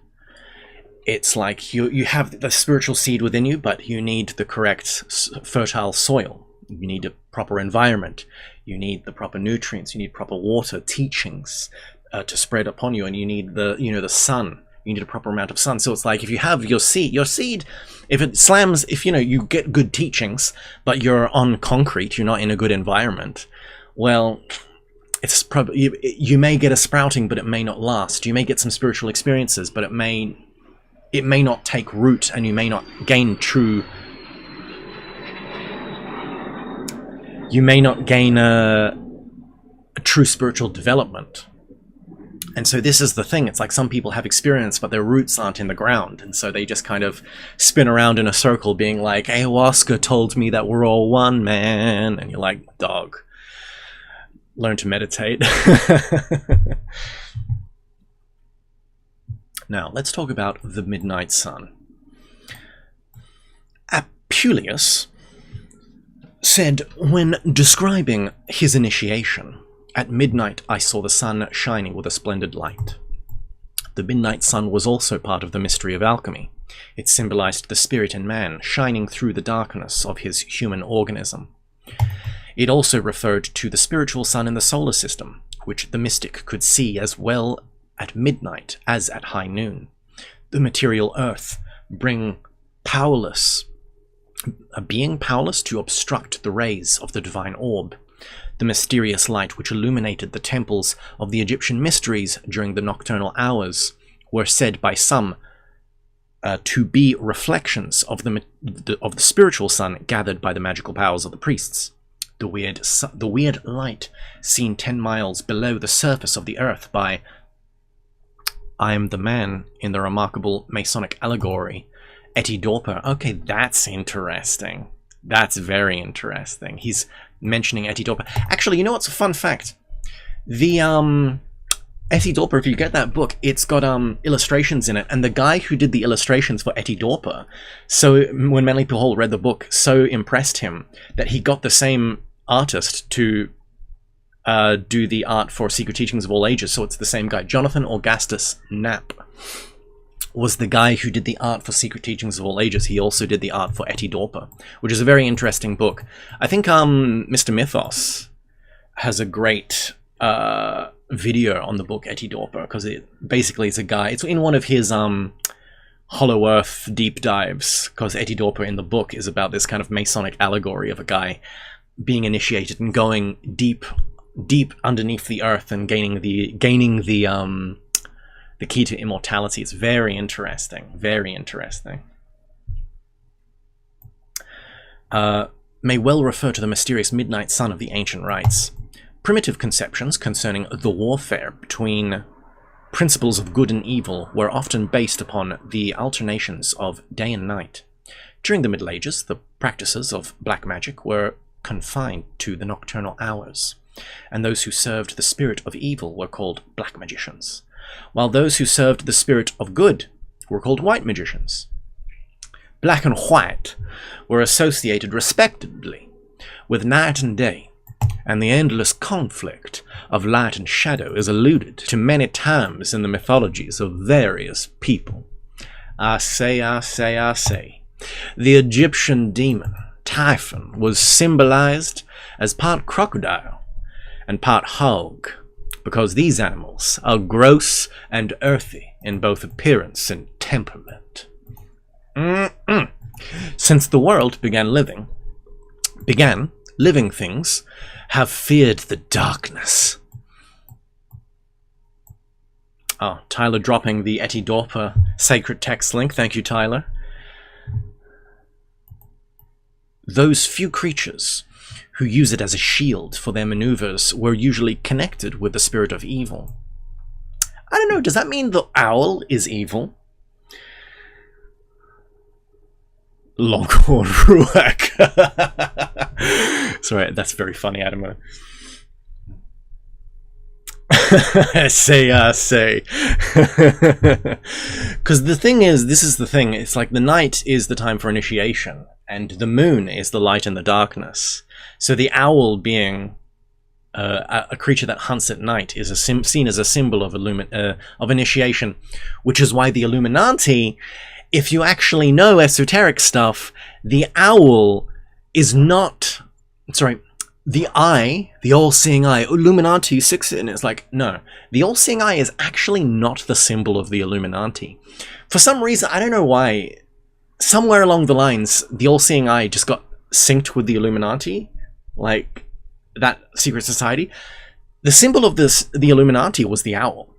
It's like you have the spiritual seed within you, but you need the correct fertile soil. You need a proper environment. You need the proper nutrients. You need proper water, teachings to spread upon you, and you need the sun. You need a proper amount of sun. So it's like if you have your seed, if it slams, if you get good teachings, but you're on concrete, you're not in a good environment, well, it's probably you may get a sprouting, but it may not last. You may get some spiritual experiences, but it may not take root, and you may not gain true. You may not gain a true spiritual development. And so this is the thing. It's like some people have experience, but their roots aren't in the ground. And so they just kind of spin around in a circle being like, ayahuasca told me that we're all one, man. And you're like, dog, learn to meditate. Now, let's talk about the midnight sun. Apuleius said when describing his initiation, "At midnight I saw the sun shining with a splendid light." The midnight sun was also part of the mystery of alchemy. It symbolized the spirit in man shining through the darkness of his human organism. It also referred to the spiritual sun in the solar system, which the mystic could see as well at midnight as at high noon. The material earth being powerless to obstruct the rays of the divine orb. The mysterious light which illuminated the temples of the Egyptian mysteries during the nocturnal hours were said by some to be reflections of the spiritual sun gathered by the magical powers of the priests. The weird light seen 10 miles below the surface of the earth by I am the man in the remarkable Masonic allegory, Etidorpa. Okay, that's interesting. That's very interesting. He's mentioning Etidorpa. Actually, you know what's a fun fact? The Etidorpa, if you get that book, it's got illustrations in it, and the guy who did the illustrations for Etidorpa, so when Manly Pahol read the book, so impressed him that he got the same artist to do the art for Secret Teachings of All Ages. So it's the same guy. Jonathan Augustus Knapp was the guy who did the art for Secret Teachings of All Ages. He also did the art for Etidorpa, which is a very interesting book. I think Mr. Mythos has a great video on the book Etidorpa, because it basically is a guy, it's in one of his Hollow Earth deep dives, because Etidorpa in the book is about this kind of Masonic allegory of a guy being initiated and going deep underneath the earth and gaining the key to immortality. It's very interesting. Very interesting. May well refer to the mysterious midnight sun of the ancient rites. Primitive conceptions concerning the warfare between principles of good and evil were often based upon the alternations of day and night. During the Middle Ages, the practices of black magic were confined to the nocturnal hours, and those who served the spirit of evil were called black magicians, while those who served the spirit of good were called white magicians. Black and white were associated respectively with night and day, and the endless conflict of light and shadow is alluded to many times in the mythologies of various people. I say. The Egyptian demon, Typhon, was symbolized as part crocodile and part hog, because these animals are gross and earthy in both appearance and temperament. Since the world began, living things have feared the darkness. Oh, Tyler dropping the Etidorpa sacred text link. Thank you, Tyler. Those few creatures who use it as a shield for their maneuvers were usually connected with the spirit of evil. I don't know, does that mean the owl is evil? Longhorn Ruach. Sorry, that's very funny, Adamo. Say. Because the thing is, this is the thing, it's like the night is the time for initiation, and the moon is the light in the darkness. So the owl being a creature that hunts at night is seen as a symbol of initiation, which is why the Illuminati, if you actually know esoteric stuff, the owl is not... Sorry, the eye, the all-seeing eye, Illuminati 6, and it's like, no. The all-seeing eye is actually not the symbol of the Illuminati. For some reason, I don't know why, somewhere along the lines, the all-seeing eye just got synced with the Illuminati, like that secret society. The symbol of the Illuminati was the owl.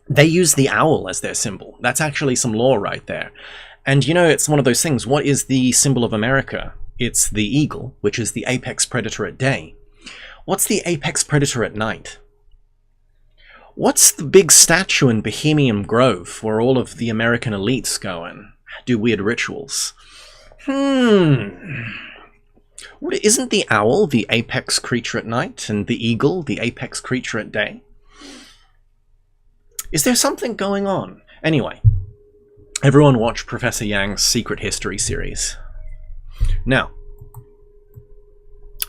They used the owl as their symbol. That's actually some lore right there. And you know, it's one of those things, what is the symbol of America? It's the eagle, which is the apex predator at day. What's the apex predator at night? What's the big statue in Bohemian Grove where all of the American elites go and do weird rituals? Isn't the owl the apex creature at night and the eagle the apex creature at day? Is there something going on? Anyway, everyone watch Professor Yang's Secret History series. Now,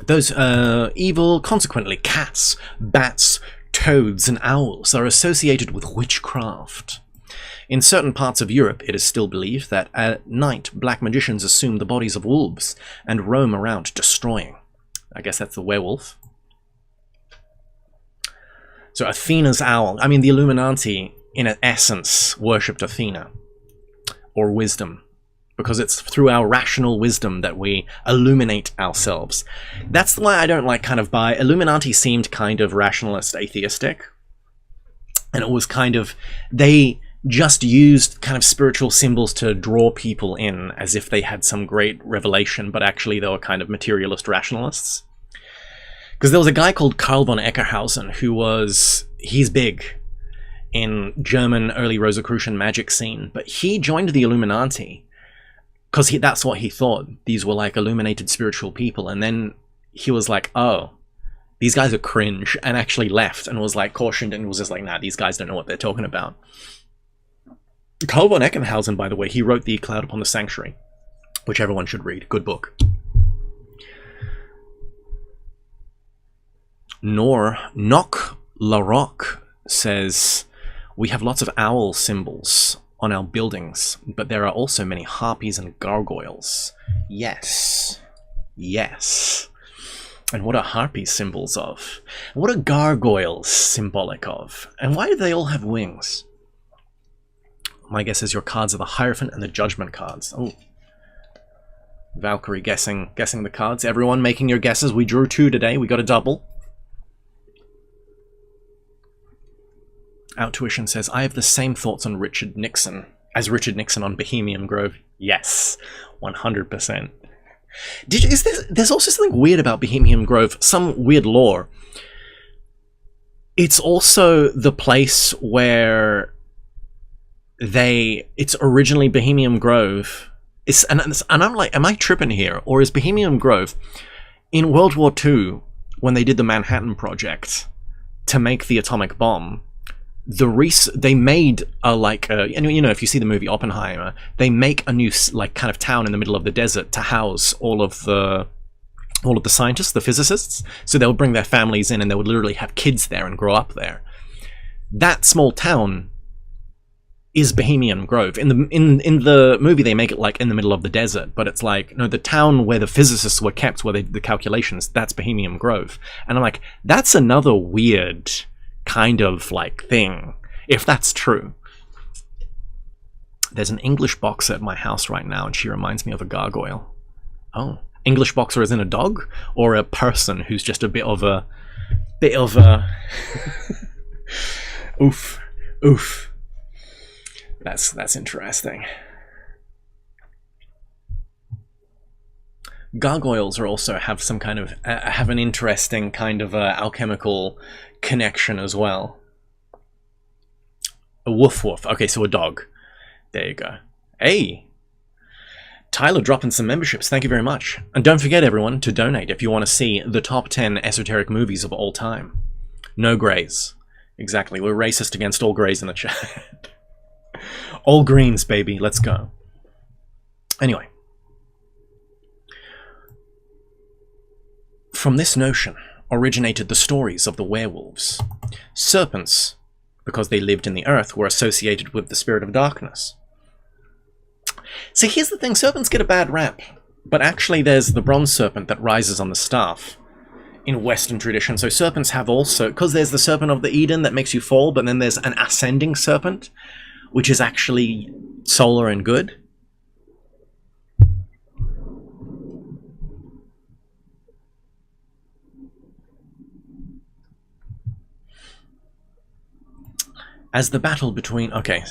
those evil, consequently, cats, bats, toads, and owls are associated with witchcraft. In certain parts of Europe, it is still believed that at night black magicians assume the bodies of wolves and roam around destroying. I guess that's the werewolf. So Athena's owl. I mean, the Illuminati, in essence, worshipped Athena, or wisdom, because it's through our rational wisdom that we illuminate ourselves. That's why I don't like kind of buy... Illuminati seemed kind of rationalist, atheistic, and it was kind of... They just used kind of spiritual symbols to draw people in, as if they had some great revelation, but actually they were kind of materialist rationalists. Because there was a guy called Karl von Eckerhausen who was... He's big in German early Rosicrucian magic scene, but he joined the Illuminati because that's what he thought. These were like illuminated spiritual people, and then he was like, oh, these guys are cringe, and actually left and was like cautioned and was just like, nah, these guys don't know what they're talking about. Karl von Eckenhausen, by the way, he wrote The Cloud Upon the Sanctuary, which everyone should read. Good book. Nock Laroque says, we have lots of owl symbols on our buildings, but there are also many harpies and gargoyles. Yes. Yes. And what are harpies symbols of? What are gargoyles symbolic of? And why do they all have wings? My guess is your cards are the Hierophant and the Judgment cards. Oh. Valkyrie guessing the cards. Everyone making your guesses. We drew 2 today. We got a double. Outtuition says, I have the same thoughts on Richard Nixon as Richard Nixon on Bohemian Grove. Yes, 100%. There's also something weird about Bohemian Grove, some weird lore. It's also the place where it's originally Bohemian Grove And I'm like, am I tripping here? Or is Bohemian Grove, in World War II, when they did the Manhattan Project to make the atomic bomb, they made and you know, if you see the movie Oppenheimer, they make a new like kind of town in the middle of the desert to house all of the scientists, the physicists. So they would bring their families in, and they would literally have kids there and grow up there. That small town is Bohemian Grove. In the movie, they make it like in the middle of the desert, but it's like, no, the town where the physicists were kept, where they did the calculations, that's Bohemian Grove. And I'm like, that's another weird kind of like thing, if that's true. There's an English boxer at my house right now, and she reminds me of a gargoyle. Oh, English boxer as in a dog, or a person who's just a bit of a oof. That's interesting. Gargoyles are also have some kind of have an interesting kind of alchemical connection as well. A woof woof. Okay, so a dog. There you go. Hey, Tyler dropping some memberships. Thank you very much. And don't forget, everyone, to donate if you want to see the top 10 esoteric movies of all time. No greys. Exactly. We're racist against all greys in the chat. All greens, baby. Let's go. Anyway. From this notion originated the stories of the werewolves. Serpents, because they lived in the earth, were associated with the spirit of darkness. See, here's the thing. Serpents get a bad rap. But actually there's the bronze serpent that rises on the staff in Western tradition. So serpents have also... because there's the serpent of the Eden that makes you fall, but then there's an ascending serpent, which is actually solar and good. As the battle between... okay.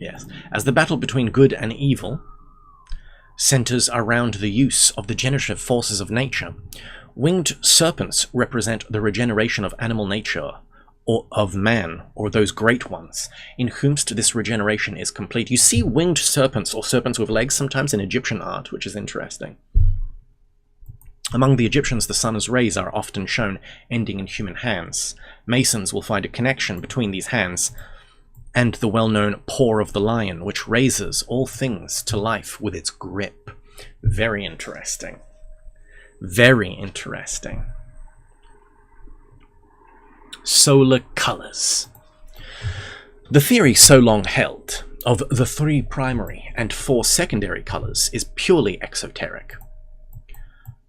Yes. As the battle between good and evil centers around the use of the generative forces of nature, winged serpents represent the regeneration of animal nature, or of man, or those great ones, in whomst this regeneration is complete. You see winged serpents, or serpents with legs, sometimes in Egyptian art, which is interesting. Among the Egyptians, the sun's rays are often shown ending in human hands. Masons will find a connection between these hands and the well-known paw of the lion, which raises all things to life with its grip. Very interesting. Very interesting. Solar colors. The theory so long held of the 3 primary and 4 secondary colors is purely exoteric.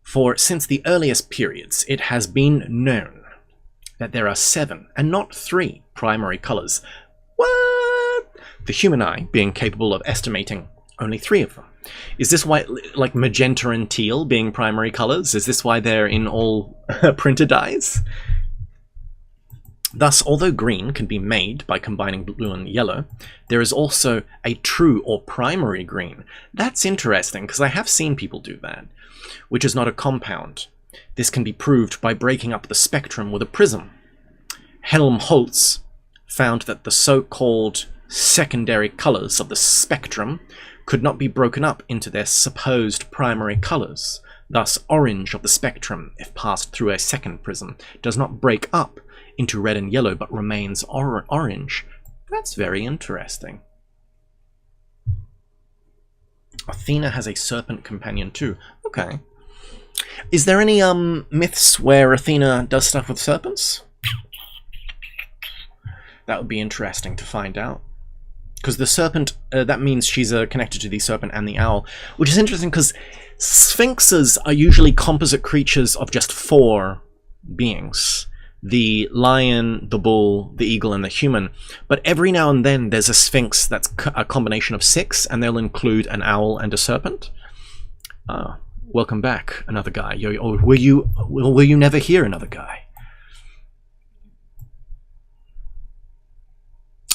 For since the earliest periods, it has been known that there are 7 and not 3 primary colors. What? The human eye being capable of estimating only 3 of them. Is this why, like magenta and teal being primary colors, is this why they're in all printed dyes? Thus, although green can be made by combining blue and yellow, there is also a true or primary green. That's interesting, because I have seen people do that, which is not a compound. This can be proved by breaking up the spectrum with a prism. Helmholtz found that the so-called secondary colors of the spectrum could not be broken up into their supposed primary colors. Thus, orange of the spectrum, if passed through a second prism, does not break up into red and yellow, but remains orange. That's very interesting. Athena has a serpent companion too. Okay. Is there any myths where Athena does stuff with serpents? That would be interesting to find out. Because the serpent, that means she's connected to the serpent and the owl, which is interesting because sphinxes are usually composite creatures of just 4 beings. The lion, the bull, the eagle, and the human. But every now and then there's a sphinx that's a combination of 6, and they'll include an owl and a serpent. Welcome back, another guy. Or will you never hear another guy?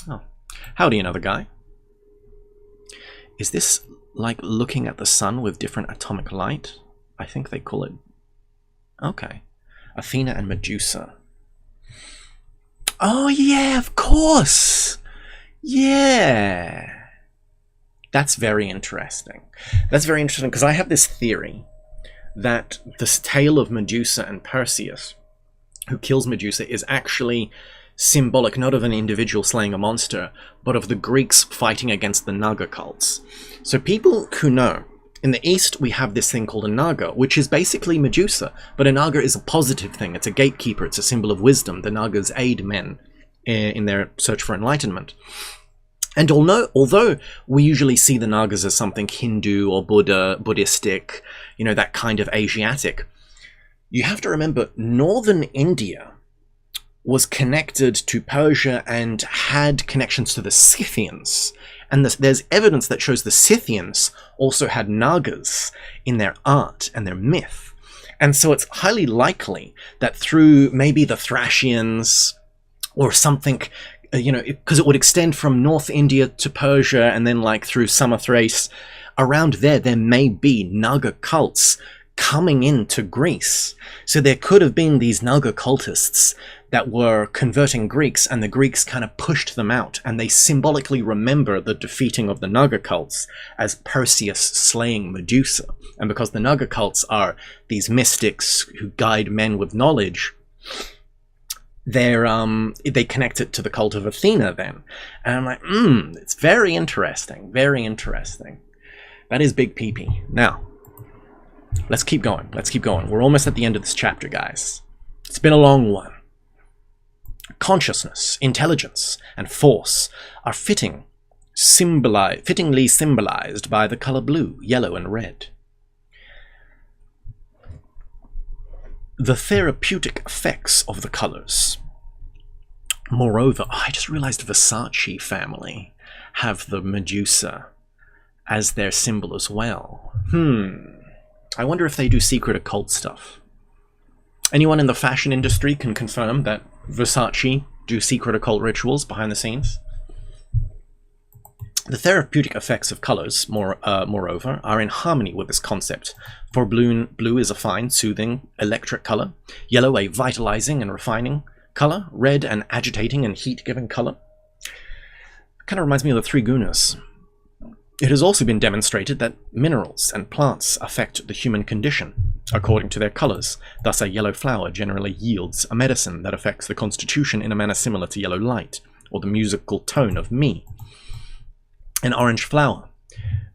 Oh, howdy, another guy. Is this like looking at the sun with different atomic light? I think they call it... okay. Athena and Medusa. Oh yeah, of course! Yeah! That's very interesting. That's very interesting, because I have this theory that this tale of Medusa and Perseus, who kills Medusa, is actually symbolic not of an individual slaying a monster, but of the Greeks fighting against the Naga cults. So people who know, in the East we have this thing called a Naga, which is basically Medusa, but a Naga is a positive thing. It's a gatekeeper, it's a symbol of wisdom. The Nagas aid men in their search for enlightenment. And although we usually see the Nagas as something Hindu or Buddhistic, you know, that kind of Asiatic, you have to remember northern India was connected to Persia and had connections to the Scythians. And there's evidence that shows the Scythians also had Nagas in their art and their myth. And so it's highly likely that through maybe the Thracians or something, you know, because it would extend from North India to Persia and then like through Samothrace, around there may be Naga cults coming into Greece. So there could have been these Naga cultists that were converting Greeks, and the Greeks kind of pushed them out, and they symbolically remember the defeating of the Naga cults as Perseus slaying Medusa. And because the Naga cults are these mystics who guide men with knowledge, they connect it to the cult of Athena then. And I'm like, it's very interesting, very interesting. That is big pee-pee. Now, let's keep going, let's keep going. We're almost at the end of this chapter, guys. It's been a long one. Consciousness, intelligence, and force are fittingly symbolized by the color blue, yellow, and red. The therapeutic effects of the colors. Moreover, I just realized Versace family have the Medusa as their symbol as well. I wonder if they do secret occult stuff. Anyone in the fashion industry can confirm that Versace do secret occult rituals behind the scenes. The therapeutic effects of colors, moreover, are in harmony with this concept. For blue is a fine, soothing, electric color. Yellow, a vitalizing and refining color. Red, an agitating and heat-giving color. Kind of reminds me of the Three Gunas. It has also been demonstrated that minerals and plants affect the human condition according to their colors. Thus, a yellow flower generally yields a medicine that affects the constitution in a manner similar to yellow light, or the musical tone of mi. An orange flower,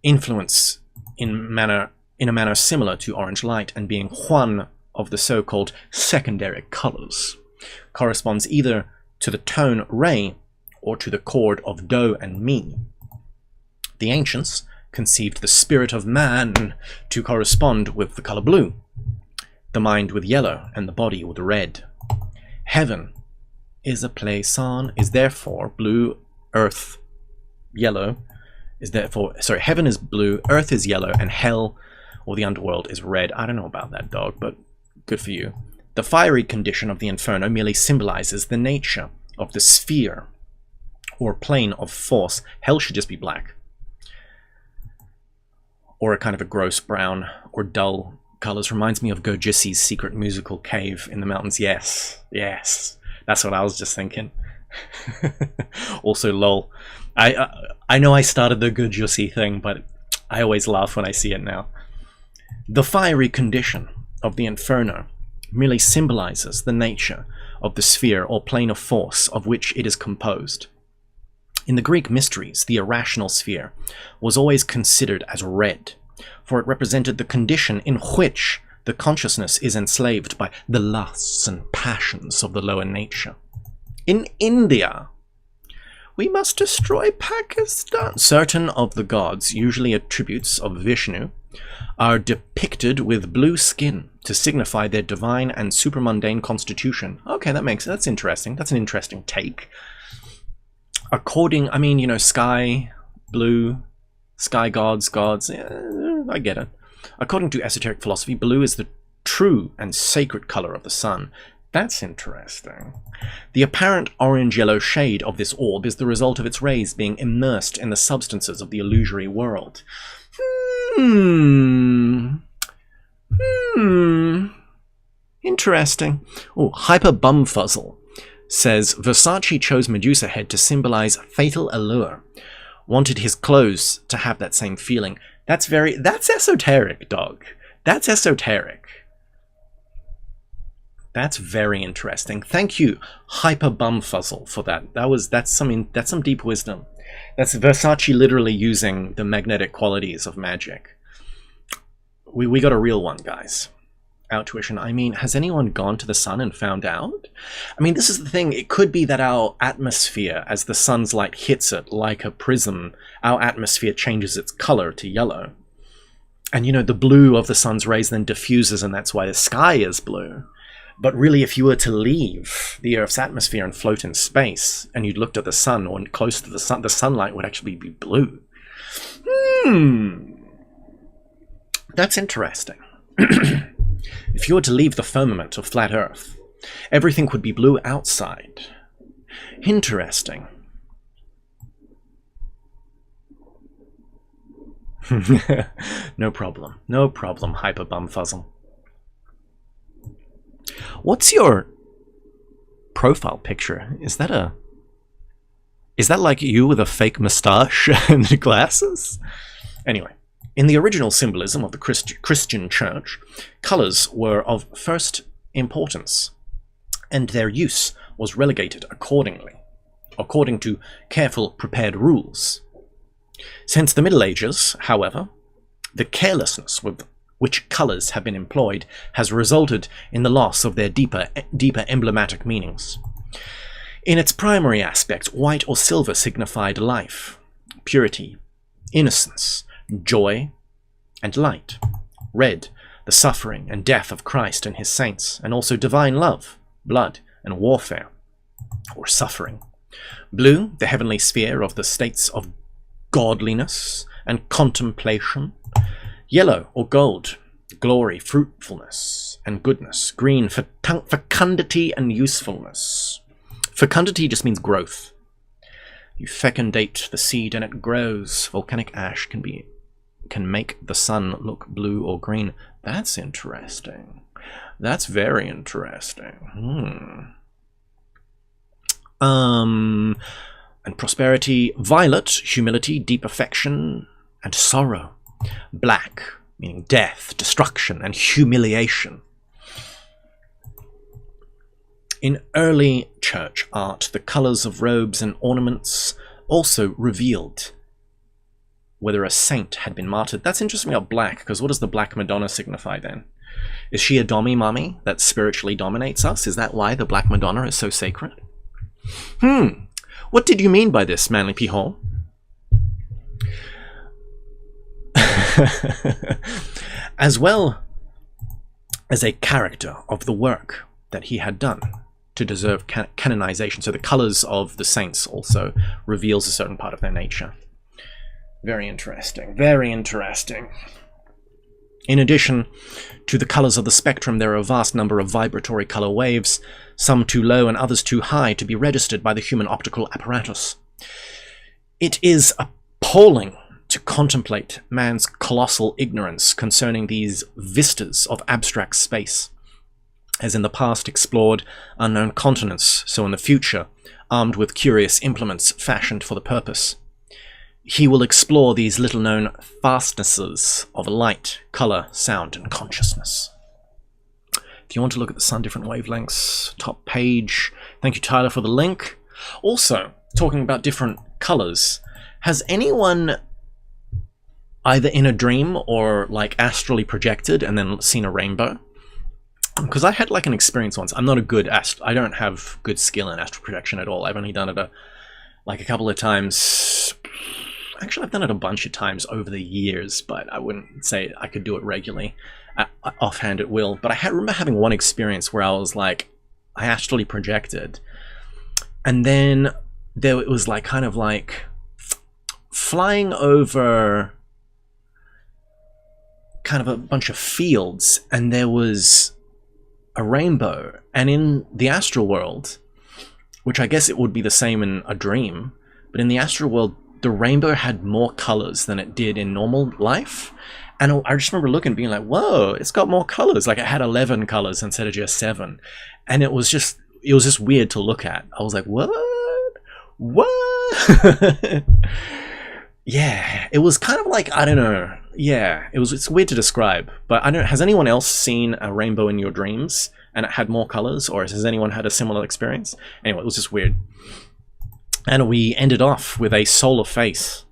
influence in a manner similar to orange light, and being one of the so-called secondary colors, corresponds either to the tone re or to the chord of do and mi. The ancients conceived the spirit of man to correspond with the color blue, the mind with yellow, and the body with red. Heaven is a place on, is therefore blue, earth, yellow, is therefore, heaven is blue, earth is yellow, and hell, or the underworld, is red. I don't know about that, dog, but good for you. The fiery condition of the inferno merely symbolizes the nature of the sphere, or plane of force. Hell should just be black, or a kind of a gross brown or dull colors. Reminds me of Gojisi's secret musical cave in the mountains. Yes, that's what I was just thinking. Also, lol. I know I started the Gojisi thing, but I always laugh when I see it now. The fiery condition of the inferno merely symbolizes the nature of the sphere or plane of force of which it is composed. In the Greek mysteries, the irrational sphere was always considered as red, for it represented the condition in which the consciousness is enslaved by the lusts and passions of the lower nature. In India, we must destroy Pakistan. Certain of the gods, usually attributes of Vishnu, are depicted with blue skin to signify their divine and supramundane constitution. Okay, that's interesting. That's an interesting take. According, sky, blue, sky gods, I get it. According to esoteric philosophy, blue is the true and sacred color of the sun. That's interesting. The apparent orange-yellow shade of this orb is the result of its rays being immersed in the substances of the illusory world. Interesting. Oh, Hyper Bumfuzzle says Versace chose Medusa head to symbolize fatal allure, wanted his clothes to have that same feeling. That's esoteric, dog. That's esoteric. That's very interesting. Thank you, Hyper Bumfuzzle, for that. That's some deep wisdom. That's Versace literally using the magnetic qualities of magic. We got a real one, guys. Our tuition. I mean, has anyone gone to the sun and found out? I mean, this is the thing. It could be that our atmosphere, as the sun's light hits it like a prism, our atmosphere changes its color to yellow. And, you know, the blue of the sun's rays then diffuses, and that's why the sky is blue. But really, if you were to leave the Earth's atmosphere and float in space, and you looked at the sun or close to the sun, the sunlight would actually be blue. That's interesting. If you were to leave the firmament of flat Earth, everything would be blue outside. Interesting. No problem. No problem, Hyper Bumfuzzle. What's your profile picture? Is that like you with a fake moustache and glasses? Anyway, in the original symbolism of the Christian church, colors were of first importance, and their use was relegated accordingly, according to careful prepared rules. Since the Middle Ages, however, the carelessness with which colors have been employed has resulted in the loss of their deeper emblematic meanings. In its primary aspect, white or silver signified life, purity, innocence, joy, and light. Red, the suffering and death of Christ and his saints, and also divine love, blood, and warfare, or suffering. Blue, the heavenly sphere of the states of godliness and contemplation. Yellow or gold, glory, fruitfulness, and goodness. Green, fecundity and usefulness. Fecundity just means growth. You fecundate the seed and it grows. Volcanic ash can make the sun look blue or green. That's interesting. That's very interesting. And prosperity. Violet, humility, deep affection, and sorrow. Black, meaning death, destruction, and humiliation. In early church art, the colors of robes and ornaments also revealed whether a saint had been martyred. That's interesting about black, because what does the Black Madonna signify then? Is she a dommy-mummy that spiritually dominates us? Is that why the Black Madonna is so sacred? What did you mean by this, Manly P. Hall? As well as a character of the work that he had done to deserve canonization. So the colors of the saints also reveals a certain part of their nature. Very interesting. Very interesting. In addition to the colors of the spectrum, there are a vast number of vibratory color waves, some too low and others too high to be registered by the human optical apparatus. It is appalling to contemplate man's colossal ignorance concerning these vistas of abstract space, as in the past explored unknown continents, so in the future, armed with curious implements fashioned for the purpose. He will explore these little-known fastnesses of light, color, sound, and consciousness. If you want to look at the sun, different wavelengths, top page. Thank you, Tyler, for the link. Also, talking about different colors, has anyone either in a dream or like astrally projected and then seen a rainbow? Because I had like an experience once. I'm not a good I don't have good skill in astral projection at all. I've only done it a couple of times. Actually, I've done it a bunch of times over the years, but I wouldn't say I could do it regularly, offhand at will. But I remember having one experience where I was like, I astrally projected, and then it was like kind of like flying over kind of a bunch of fields, and there was a rainbow. And in the astral world, which I guess it would be the same in a dream, but in the astral world, the rainbow had more colors than it did in normal life. And I just remember looking and being like, whoa, it's got more colors. Like it had 11 colors instead of just 7. And it was just weird to look at. I was like, what? Yeah, it was kind of like, I don't know. Yeah, it's weird to describe, but I don't. Has anyone else seen a rainbow in your dreams and it had more colors, or has anyone had a similar experience? Anyway, it was just weird. And we ended off with a solar face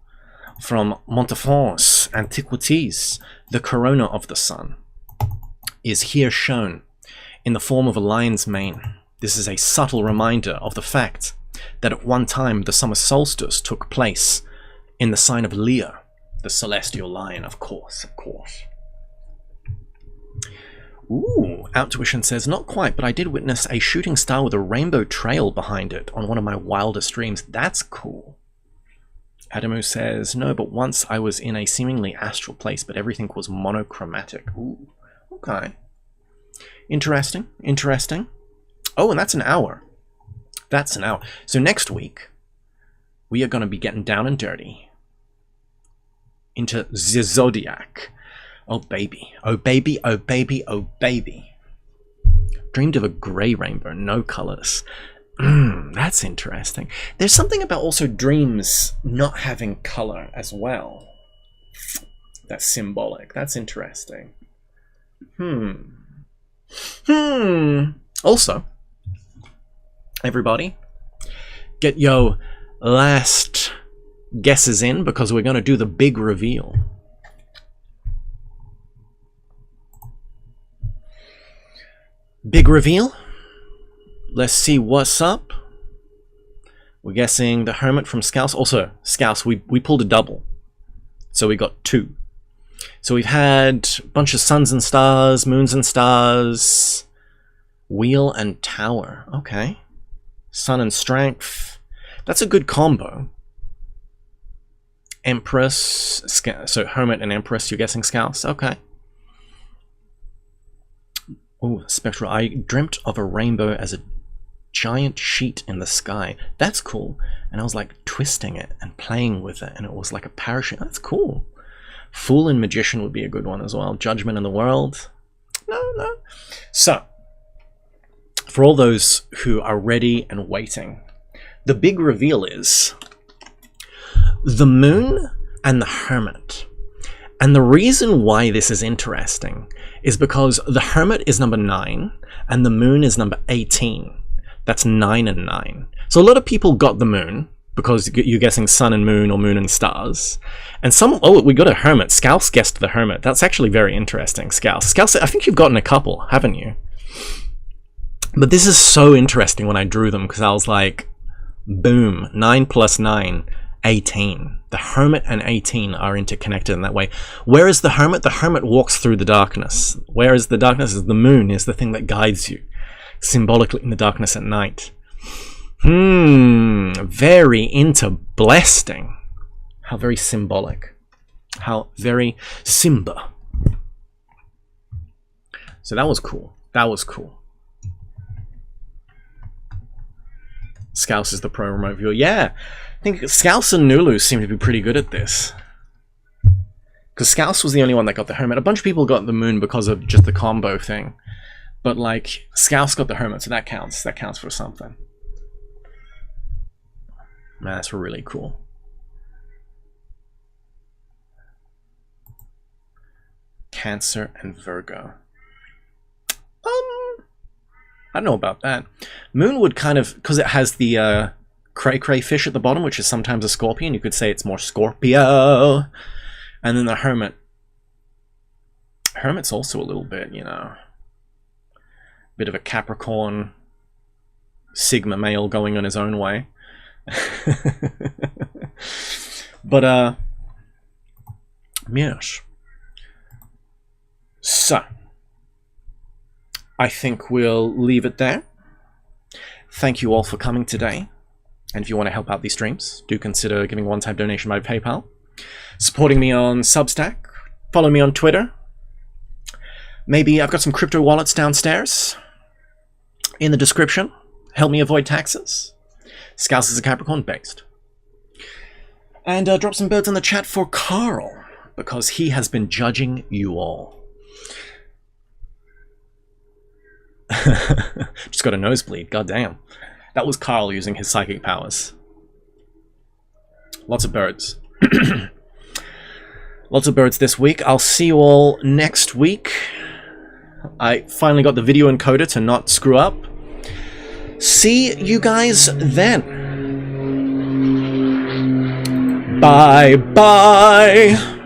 from Montefort Antiquities. The corona of the sun is here shown in the form of a lion's mane. This is a subtle reminder of the fact that at one time the summer solstice took place in the sign of Leo, the celestial lion, of course. Ooh, Outtuition says, not quite, but I did witness a shooting star with a rainbow trail behind it on one of my wildest dreams. That's cool. Adamu says, no, but once I was in a seemingly astral place, but everything was monochromatic. Ooh, okay. Interesting. Oh, and that's an hour. So next week, we are going to be getting down and dirty into the zodiac. Oh baby, oh baby, oh baby, oh baby. Dreamed of a grey rainbow, no colours. That's interesting. There's something about also dreams not having colour as well. That's symbolic. That's interesting. Also, everybody, get your last guesses in, because we're going to do the big reveal. Big reveal. Let's see what's up. We're guessing the Hermit from Scouse. Also, Scouse, we pulled a double, so we got 2. So we've had a bunch of suns and stars, moons and stars, wheel and tower. Okay. Sun and strength. That's a good combo. Empress, so Hermit and Empress, you're guessing Scouse? Okay. Oh, spectral. I dreamt of a rainbow as a giant sheet in the sky. That's cool. And I was like twisting it and playing with it, and it was like a parachute. That's cool. Fool and Magician would be a good one as well. Judgment in the World. No. So, for all those who are ready and waiting, the big reveal is the Moon and the Hermit. And the reason why this is interesting is because the Hermit is number 9 and the Moon is number 18. That's 9 and 9. So a lot of people got the Moon because you're guessing Sun and Moon or Moon and Stars. And we got a Hermit. Scouse guessed the Hermit. That's actually very interesting, Scouse. Scouse, I think you've gotten a couple, haven't you? But this is so interesting when I drew them, because I was like, boom, 9 plus 9, 18. The Hermit and 18 are interconnected in that way. Where is the Hermit? The Hermit walks through the darkness. Whereas the darkness is the Moon, is the thing that guides you symbolically in the darkness at night. Very into blessing. How very symbolic. How very Simba. So that was cool. Scouse is the pro remote viewer. Yeah, I think Scouse and Nulu seem to be pretty good at this. Because Scouse was the only one that got the Hermit. A bunch of people got the Moon because of just the combo thing. But, like, Scouse got the Hermit, so that counts. That counts for something. Man, that's really cool. Cancer and Virgo. I don't know about that. Moon would kind of, because it has the cray-cray fish at the bottom, which is sometimes a scorpion, you could say it's more Scorpio. And then the Hermit. Hermit's also a little bit, you know, bit of a Capricorn Sigma male going on his own way. But, yes. So, I think we'll leave it there. Thank you all for coming today. And if you want to help out these streams, do consider giving a one-time donation by PayPal. Supporting me on Substack. Follow me on Twitter. Maybe I've got some crypto wallets downstairs in the description. Help me avoid taxes. Scouse is a Capricorn based. And drop some birds in the chat for Carl, because he has been judging you all. Just got a nosebleed, goddamn. That was Carl using his psychic powers. Lots of birds. Lots of birds this week. I'll see you all next week. I finally got the video encoder to not screw up. See you guys then. Bye-bye.